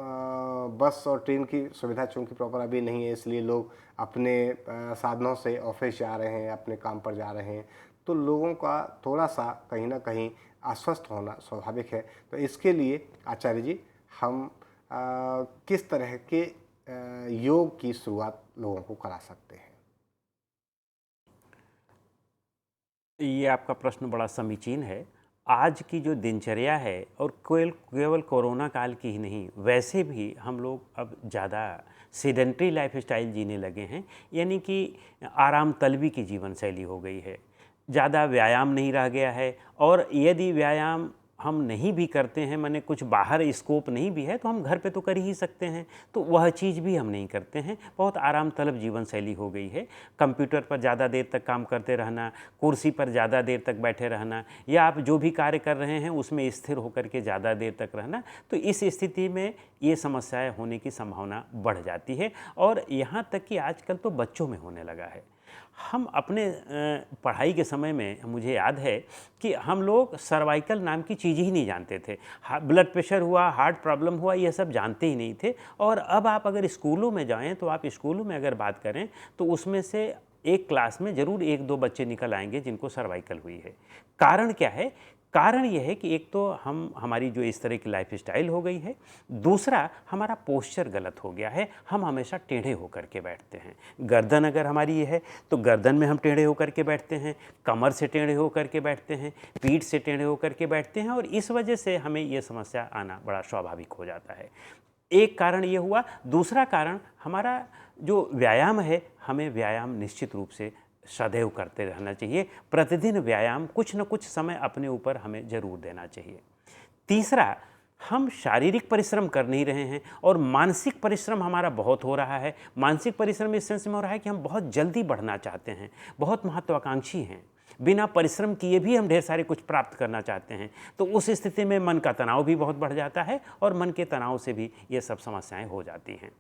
A: बस और ट्रेन की सुविधा चूँकि प्रॉपर अभी नहीं है, इसलिए लोग अपने साधनों से ऑफिस जा रहे हैं, अपने काम पर जा रहे हैं। तो लोगों का थोड़ा सा कहीं ना कहीं अस्वस्थ होना स्वाभाविक है। तो इसके लिए आचार्य जी हम किस तरह के योग की शुरुआत लोगों को करा सकते हैं?
B: ये आपका प्रश्न बड़ा समीचीन है। आज की जो दिनचर्या है, और केवल कोरोना काल की ही नहीं, वैसे भी हम लोग अब ज़्यादा सेडेंट्री लाइफस्टाइल जीने लगे हैं, यानी कि आराम तलबी की जीवन शैली हो गई है। ज़्यादा व्यायाम नहीं रह गया है, और यदि व्यायाम हम नहीं भी करते हैं, माने कुछ बाहर स्कोप नहीं भी है, तो हम घर पे तो कर ही सकते हैं, तो वह चीज़ भी हम नहीं करते हैं। बहुत आराम तलब जीवन शैली हो गई है। कंप्यूटर पर ज़्यादा देर तक काम करते रहना, कुर्सी पर ज़्यादा देर तक बैठे रहना, या आप जो भी कार्य कर रहे हैं उसमें स्थिर होकर के ज़्यादा देर तक रहना, तो इस स्थिति में ये समस्याएं होने की संभावना बढ़ जाती है। और यहाँ तक कि आजकल तो बच्चों में होने लगा है। हम अपने पढ़ाई के समय में, मुझे याद है कि हम लोग सर्वाइकल नाम की चीज़ ही नहीं जानते थे। ब्लड प्रेशर हुआ, हार्ट प्रॉब्लम हुआ, ये सब जानते ही नहीं थे। और अब आप अगर स्कूलों में जाएं, तो आप स्कूलों में अगर बात करें तो उसमें से एक क्लास में ज़रूर 1-2 बच्चे निकल आएंगे जिनको सर्वाइकल हुई है। कारण क्या है? कारण यह है कि एक तो हमारी जो इस तरह की लाइफ स्टाइल हो गई है, दूसरा हमारा पोस्चर गलत हो गया है। हम हमेशा टेढ़े होकर के बैठते हैं। गर्दन अगर हमारी ये है तो गर्दन में हम टेढ़े होकर के बैठते हैं, कमर से टेढ़े होकर के बैठते हैं, पीठ से टेढ़े होकर के बैठते हैं, और इस वजह से हमें ये समस्या आना बड़ा स्वाभाविक हो जाता है। एक कारण ये हुआ। दूसरा कारण हमारा जो व्यायाम है, हमें व्यायाम निश्चित रूप से सदैव करते रहना चाहिए। प्रतिदिन व्यायाम कुछ न कुछ समय अपने ऊपर हमें ज़रूर देना चाहिए। तीसरा, हम शारीरिक परिश्रम कर नहीं रहे हैं, और मानसिक परिश्रम हमारा बहुत हो रहा है। मानसिक परिश्रम इस सेंस में हो रहा है कि हम बहुत जल्दी बढ़ना चाहते हैं, बहुत महत्वाकांक्षी हैं, बिना परिश्रम किए भी हम ढेर सारे कुछ प्राप्त करना चाहते हैं। तो उस स्थिति में मन का तनाव भी बहुत बढ़ जाता है, और मन के तनाव से भी ये सब समस्याएं हो जाती हैं।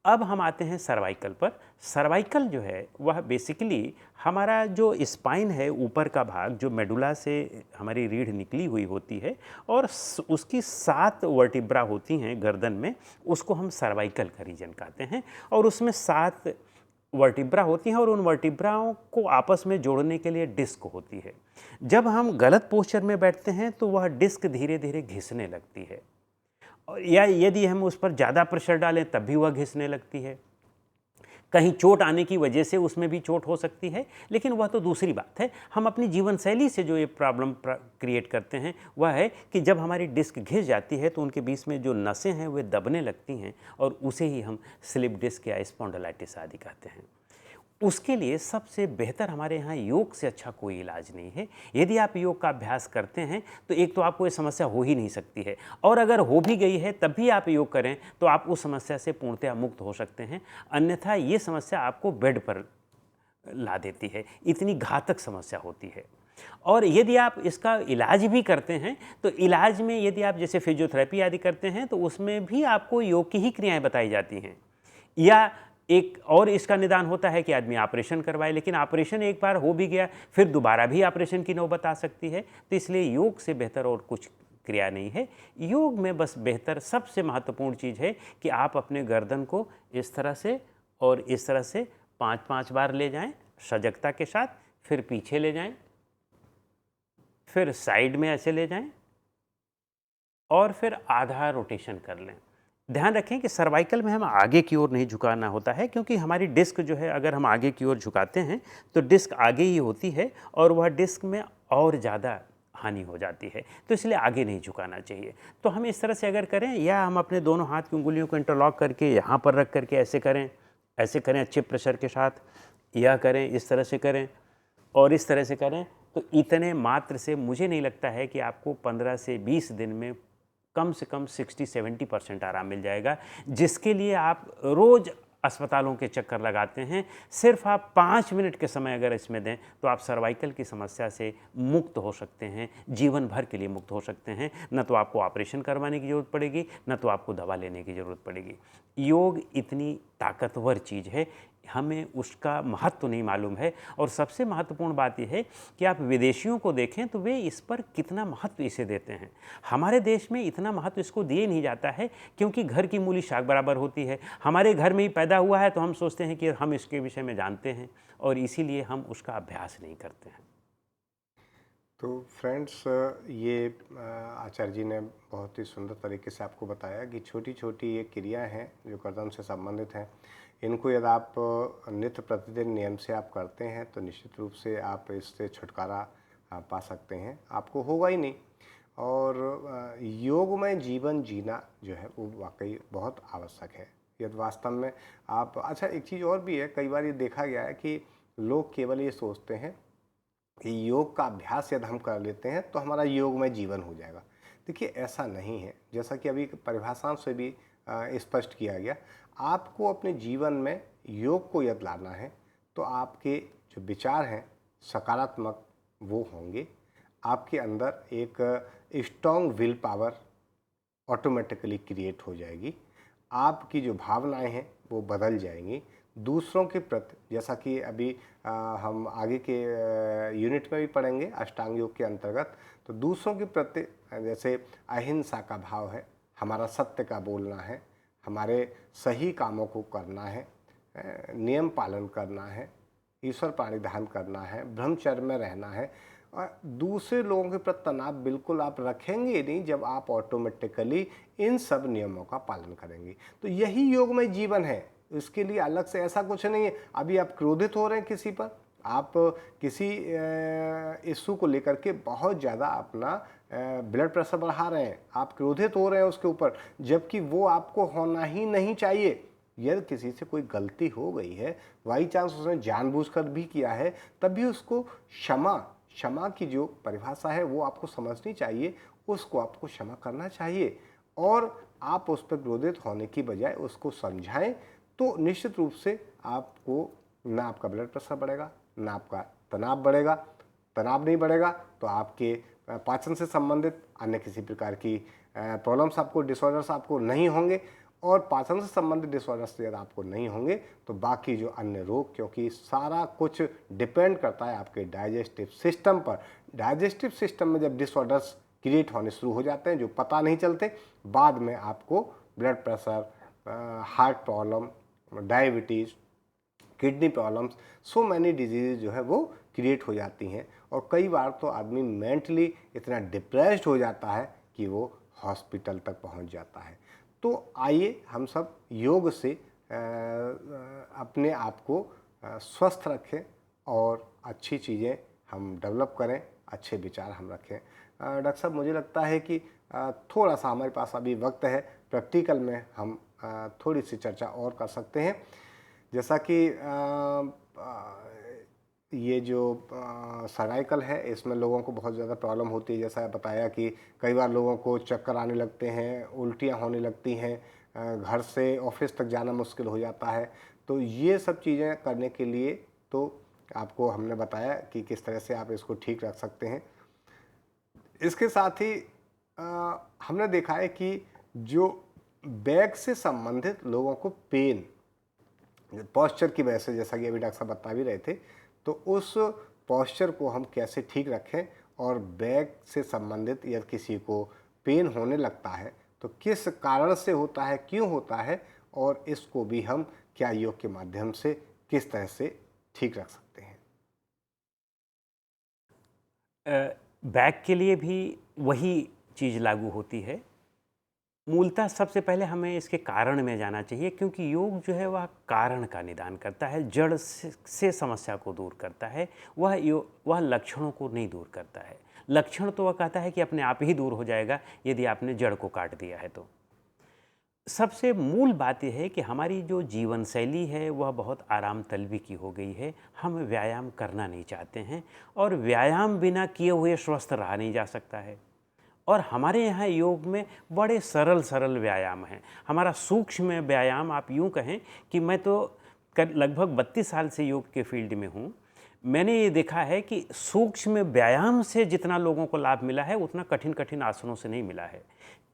B: अब हम आते हैं सर्वाइकल पर। सर्वाइकल जो है वह बेसिकली हमारा जो स्पाइन है, ऊपर का भाग जो मेडुला से हमारी रीढ़ निकली हुई होती है, और उसकी 7 वर्टिब्रा होती हैं गर्दन में, उसको हम सर्वाइकल का रीजन कहते हैं। और उसमें 7 वर्टिब्रा होती हैं, और उन वर्टिब्राओं को आपस में जोड़ने के लिए डिस्क होती है। जब हम गलत पोस्चर में बैठते हैं तो वह डिस्क धीरे धीरे घिसने लगती है, या यदि हम उस पर ज़्यादा प्रेशर डालें तब भी वह घिसने लगती है। कहीं चोट आने की वजह से उसमें भी चोट हो सकती है, लेकिन वह तो दूसरी बात है। हम अपनी जीवन शैली से जो ये प्रॉब्लम क्रिएट करते हैं वह है कि जब हमारी डिस्क घिस जाती है तो उनके बीच में जो नसें हैं वे दबने लगती हैं, और उसे ही हम स्लिप डिस्क या स्पॉन्डिलाइटिस आदि कहते हैं। उसके लिए सबसे बेहतर हमारे यहाँ योग से अच्छा कोई इलाज नहीं है। यदि आप योग का अभ्यास करते हैं तो एक तो आपको ये समस्या हो ही नहीं सकती है, और अगर हो भी गई है तब भी आप योग करें तो आप उस समस्या से पूर्णतया मुक्त हो सकते हैं। अन्यथा ये समस्या आपको बेड पर ला देती है, इतनी घातक समस्या होती है। और यदि आप इसका इलाज भी करते हैं तो इलाज में यदि आप जैसे फिजियोथेरेपी आदि करते हैं तो उसमें भी आपको योग की ही क्रियाएँ बताई जाती हैं। या एक और इसका निदान होता है कि आदमी ऑपरेशन करवाए, लेकिन ऑपरेशन एक बार हो भी गया फिर दोबारा भी ऑपरेशन की नौबत आ सकती है। तो इसलिए योग से बेहतर और कुछ क्रिया नहीं है। योग में बस बेहतर सबसे महत्वपूर्ण चीज़ है कि आप अपने गर्दन को इस तरह से और इस तरह से 5-5 बार ले जाएं सजगता के साथ, फिर पीछे ले जाएं, फिर साइड में ऐसे ले जाएं, और फिर आधा रोटेशन कर लें। ध्यान रखें कि सर्वाइकल में हम आगे की ओर नहीं झुकाना होता है, क्योंकि हमारी डिस्क जो है अगर हम आगे की ओर झुकाते हैं तो डिस्क आगे ही होती है, और वह डिस्क में और ज़्यादा हानि हो जाती है, तो इसलिए आगे नहीं झुकाना चाहिए। तो हम इस तरह से अगर करें, या हम अपने दोनों हाथ की उंगलियों को इंटरलॉक करके यहाँ पर रख करके ऐसे करें अच्छे प्रेशर के साथ, या करें इस तरह से करें और इस तरह से करें, तो इतने मात्र से मुझे नहीं लगता है कि आपको 15 से 20 दिन में कम से कम 60-70% आराम मिल जाएगा, जिसके लिए आप रोज़ अस्पतालों के चक्कर लगाते हैं। सिर्फ आप 5 मिनट के समय अगर इसमें दें तो आप सर्वाइकल की समस्या से मुक्त हो सकते हैं, जीवन भर के लिए मुक्त हो सकते हैं। न तो आपको ऑपरेशन करवाने की ज़रूरत पड़ेगी, न तो आपको दवा लेने की ज़रूरत पड़ेगी। योग इतनी ताकतवर चीज़ है, हमें उसका महत्व नहीं मालूम है। और सबसे महत्वपूर्ण बात यह है कि आप विदेशियों को देखें तो वे इस पर कितना महत्व इसे देते हैं। हमारे देश में इतना महत्व इसको दिए नहीं जाता है, क्योंकि घर की मूली शाक बराबर होती है। हमारे घर में ही पैदा हुआ है तो हम सोचते हैं कि हम इसके विषय में जानते हैं, और इसीलिए हम उसका अभ्यास नहीं करते हैं।
A: तो फ्रेंड्स, ये आचार्य जी ने बहुत ही सुंदर तरीके से आपको बताया कि छोटी छोटी ये क्रियाएं हैं जो गर्दन से संबंधित हैं। इनको यदि आप नित्य प्रतिदिन नियम से आप करते हैं तो निश्चित रूप से आप इससे छुटकारा पा सकते हैं, आपको होगा ही नहीं। और योगमय जीवन जीना जो है वो वाकई बहुत आवश्यक है यदि वास्तव में आप। अच्छा, एक चीज़ और भी है, कई बार ये देखा गया है कि लोग केवल ये सोचते हैं कि योग का अभ्यास यदि हम कर लेते हैं तो हमारा योगमय जीवन हो जाएगा। देखिए, ऐसा नहीं है। जैसा कि अभी परिभाषाओं से भी स्पष्ट किया गया, आपको अपने जीवन में योग को यदि लाना है तो आपके जो विचार हैं सकारात्मक वो होंगे, आपके अंदर एक strong will power automatically create हो जाएगी, आपकी जो भावनाएं हैं वो बदल जाएंगी। दूसरों के प्रति, जैसा कि अभी हम आगे के यूनिट में भी पढ़ेंगे अष्टांग योग के अंतर्गत, तो दूसरों के प्रति जैसे अहिंसा का भाव है, हमारा सत्य का बोलना है, हमारे सही कामों को करना है, नियम पालन करना है, ईश्वर प्राणिधान करना है, ब्रह्मचर्य में रहना है। और दूसरे लोगों के प्रति तनाव बिल्कुल आप रखेंगे नहीं जब आप ऑटोमेटिकली इन सब नियमों का पालन करेंगे। तो यही योगमय जीवन है, इसके लिए अलग से ऐसा कुछ नहीं है। अभी आप क्रोधित हो रहे हैं किसी पर, आप किसी इश्यू को लेकर के बहुत ज़्यादा अपना ब्लड प्रेशर बढ़ा रहे हैं, आप क्रोधित हो रहे हैं उसके ऊपर, जबकि वो आपको होना ही नहीं चाहिए। यदि किसी से कोई गलती हो गई है, बाई चांस उसने जानबूझकर भी किया है, तब भी उसको क्षमा की जो परिभाषा है वो आपको समझनी चाहिए, उसको आपको क्षमा करना चाहिए। और आप उस पर क्रोधित होने की बजाय उसको समझाएं, तो निश्चित रूप से आपको ना आपका ब्लड प्रेशर बढ़ेगा, ना आपका तनाव बढ़ेगा। तनाव नहीं बढ़ेगा तो आपके पाचन से संबंधित अन्य किसी प्रकार की प्रॉब्लम्स आपको, डिसऑर्डर्स आपको नहीं होंगे। और पाचन से संबंधित डिसऑर्डर्स यदि आपको नहीं होंगे तो बाकी जो अन्य रोग, क्योंकि सारा कुछ डिपेंड करता है आपके डाइजेस्टिव सिस्टम पर। डाइजेस्टिव सिस्टम में जब डिसऑर्डर्स क्रिएट होने शुरू हो जाते हैं जो पता नहीं चलते, बाद में आपको blood pressure, heart problem, diabetes, kidney problems, so many disease जो है वो क्रिएट हो जाती हैं। और कई बार तो आदमी मेंटली इतना डिप्रेस्ड हो जाता है कि वो हॉस्पिटल तक पहुंच जाता है। तो आइए हम सब योग से अपने आप को स्वस्थ रखें और अच्छी चीज़ें हम डेवलप करें, अच्छे विचार हम रखें। डॉक्टर साहब, मुझे लगता है कि थोड़ा सा हमारे पास अभी वक्त है, प्रैक्टिकल में हम थोड़ी सी चर्चा और कर सकते हैं। जैसा कि ये जो सर्वाइकल है इसमें लोगों को बहुत ज़्यादा प्रॉब्लम होती है। जैसा बताया कि कई बार लोगों को चक्कर आने लगते हैं, उल्टियाँ होने लगती हैं, घर से ऑफिस तक जाना मुश्किल हो जाता है। तो ये सब चीज़ें करने के लिए तो आपको हमने बताया कि किस तरह से आप इसको ठीक रख सकते हैं। इसके साथ ही हमने देखा है कि जो बैक से संबंधित लोगों को पेन, पॉस्चर की वजह से, जैसा कि अभी डॉक्टर साहब बता भी रहे थे, तो उस पॉस्चर को हम कैसे ठीक रखें, और बैक से संबंधित यदि किसी को पेन होने लगता है तो किस कारण से होता है, क्यों होता है, और इसको भी हम क्या योग के माध्यम से किस तरह से ठीक रख सकते हैं।
B: बैक के लिए भी वही चीज़ लागू होती है। मूलतः सबसे पहले हमें इसके कारण में जाना चाहिए, क्योंकि योग जो है वह कारण का निदान करता है, जड़ से समस्या को दूर करता है। वह लक्षणों को नहीं दूर करता है। लक्षण तो वह कहता है कि अपने आप ही दूर हो जाएगा यदि आपने जड़ को काट दिया है। तो सबसे मूल बात यह है कि हमारी जो जीवन शैली है वह बहुत आराम तलबी की हो गई है। हम व्यायाम करना नहीं चाहते हैं, और व्यायाम बिना किए हुए स्वस्थ रहा नहीं जा सकता है। और हमारे यहाँ योग में बड़े सरल सरल व्यायाम हैं। हमारा सूक्ष्म व्यायाम, आप यूँ कहें कि मैं तो लगभग 32 साल से योग के फील्ड में हूँ। मैंने ये देखा है कि सूक्ष्म व्यायाम से जितना लोगों को लाभ मिला है उतना कठिन कठिन आसनों से नहीं मिला है।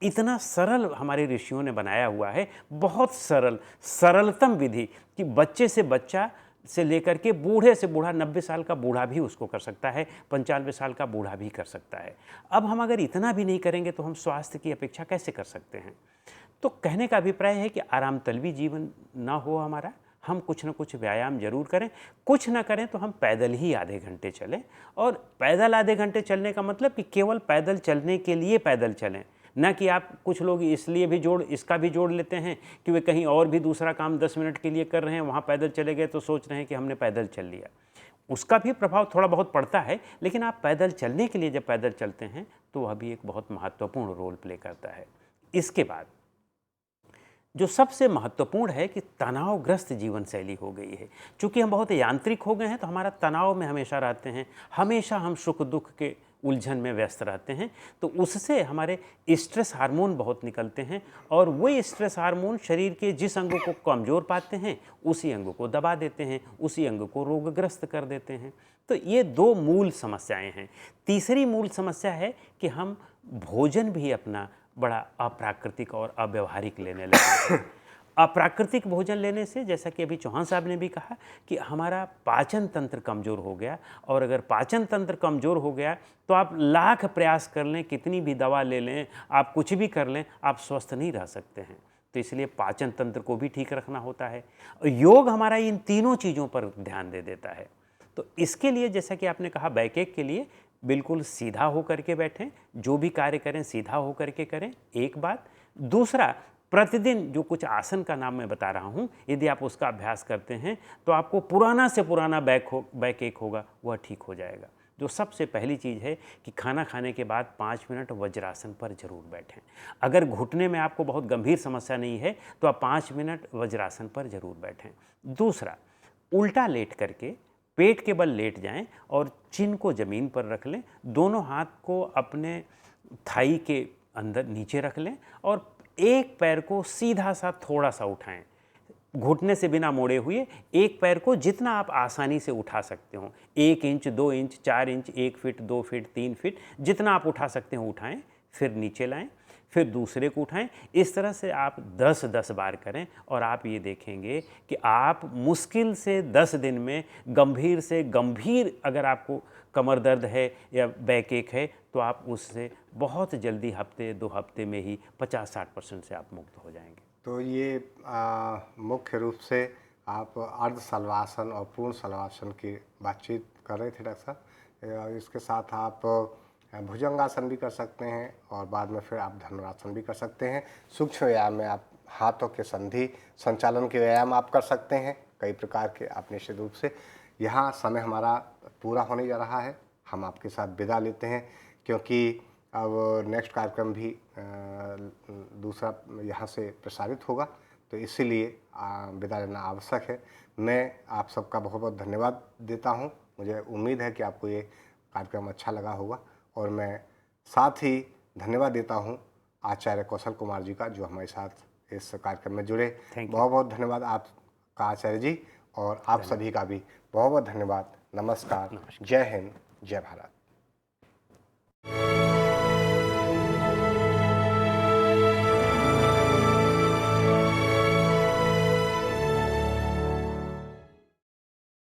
B: इतना सरल हमारे ऋषियों ने बनाया हुआ है, बहुत सरल, सरलतम विधि कि बच्चे से बच्चा से लेकर के बूढ़े से बूढ़ा, 90 साल का बूढ़ा भी उसको कर सकता है, 95 साल का बूढ़ा भी कर सकता है। अब हम अगर इतना भी नहीं करेंगे तो हम स्वास्थ्य की अपेक्षा कैसे कर सकते हैं? तो कहने का अभिप्राय है कि आराम तलबी जीवन ना हो हमारा, हम कुछ न कुछ व्यायाम जरूर करें। कुछ ना करें तो हम पैदल ही आधे घंटे चलें, और पैदल आधे घंटे चलने का मतलब कि केवल पैदल चलने के लिए पैदल चलें, ना कि आप, कुछ लोग इसलिए भी इसका भी जोड़ लेते हैं कि वे कहीं और भी दूसरा काम 10 मिनट के लिए कर रहे हैं, वहाँ पैदल चले गए तो सोच रहे हैं कि हमने पैदल चल लिया। उसका भी प्रभाव थोड़ा बहुत पड़ता है, लेकिन आप पैदल चलने के लिए जब पैदल चलते हैं तो वह भी एक बहुत महत्वपूर्ण रोल प्ले करता है। इसके बाद जो सबसे महत्वपूर्ण है कि तनावग्रस्त जीवन शैली हो गई है। चूँकि हम बहुत यांत्रिक हो गए हैं तो हमारा तनाव में हमेशा रहते हैं, हमेशा हम सुख दुख के उलझन में व्यस्त रहते हैं, तो उससे हमारे स्ट्रेस हार्मोन बहुत निकलते हैं, और वही स्ट्रेस हार्मोन शरीर के जिस अंगों को कमज़ोर पाते हैं उसी अंगों को दबा देते हैं, उसी अंग को रोगग्रस्त कर देते हैं। तो ये दो मूल समस्याएं हैं। तीसरी मूल समस्या है कि हम भोजन भी अपना बड़ा अप्राकृतिक और अव्यवहारिक लेने लगे हैं। अप्राकृतिक भोजन लेने से, जैसा कि अभी चौहान साहब ने भी कहा, कि हमारा पाचन तंत्र कमज़ोर हो गया, और अगर पाचन तंत्र कमज़ोर हो गया तो आप लाख प्रयास कर लें, कितनी भी दवा ले लें, आप कुछ भी कर लें, आप स्वस्थ नहीं रह सकते हैं। तो इसलिए पाचन तंत्र को भी ठीक रखना होता है। योग हमारा इन तीनों चीज़ों पर ध्यान दे देता है। तो इसके लिए, जैसा कि आपने कहा, बैकएक के लिए बिल्कुल सीधा होकर के बैठें, जो भी कार्य करें सीधा होकर के करें, एक बात। दूसरा, प्रतिदिन जो कुछ आसन का नाम मैं बता रहा हूँ, यदि आप उसका अभ्यास करते हैं तो आपको पुराना से पुराना बैकएक होगा वह ठीक हो जाएगा। जो सबसे पहली चीज़ है कि खाना खाने के बाद 5 मिनट वज्रासन पर जरूर बैठें। अगर घुटने में आपको बहुत गंभीर समस्या नहीं है तो आप 5 मिनट वज्रासन पर जरूर बैठें। दूसरा, उल्टा लेट करके पेट के बल लेट जाएं और चिन को ज़मीन पर रख लें, दोनों हाथ को अपने थाई के अंदर नीचे रख लें, और एक पैर को सीधा सा थोड़ा सा उठाएं, घुटने से बिना मोड़े हुए। एक पैर को जितना आप आसानी से उठा सकते हो, 1 inch, 2 inch, 4 inch, 1 feet, 2 feet, 3 feet, जितना आप उठा सकते हो उठाएं, फिर नीचे लाएं, फिर दूसरे को उठाएं। इस तरह से आप 10-10 बार करें, और आप ये देखेंगे कि आप मुश्किल से 10 दिन में गंभीर से गंभीर, अगर आपको कमर दर्द है या बैकएक है, तो आप उससे बहुत जल्दी हफ्ते 2 हफ्ते में ही 50-60% से आप मुक्त हो जाएंगे।
A: तो ये मुख्य रूप से आप अर्ध शलवासन और पूर्ण शलवासन की बातचीत कर रहे थे डॉक्टर साहब। इसके साथ आप भुजंगासन भी कर सकते हैं, और बाद में फिर आप धनुरासन भी कर सकते हैं। सूक्ष्म व्यायाम में आप हाथों के संधि संचालन के व्यायाम आप कर सकते हैं, कई प्रकार के आप निश्चित रूप से। यहाँ समय हमारा पूरा होने जा रहा है, हम आपके साथ विदा लेते हैं, क्योंकि अब नेक्स्ट कार्यक्रम भी दूसरा यहाँ से प्रसारित होगा, तो इसीलिए विदा लेना आवश्यक है। मैं आप सबका बहुत बहुत धन्यवाद देता हूँ। मुझे उम्मीद है कि आपको ये कार्यक्रम अच्छा लगा होगा, और मैं साथ ही धन्यवाद देता हूँ आचार्य कौशल कुमार जी का, जो हमारे साथ इस कार्यक्रम में जुड़े। बहुत बहुत धन्यवाद आपका आचार्य जी, और आप सभी का भी बहुत बहुत धन्यवाद। नमस्कार, जय हिंद, जय भारत।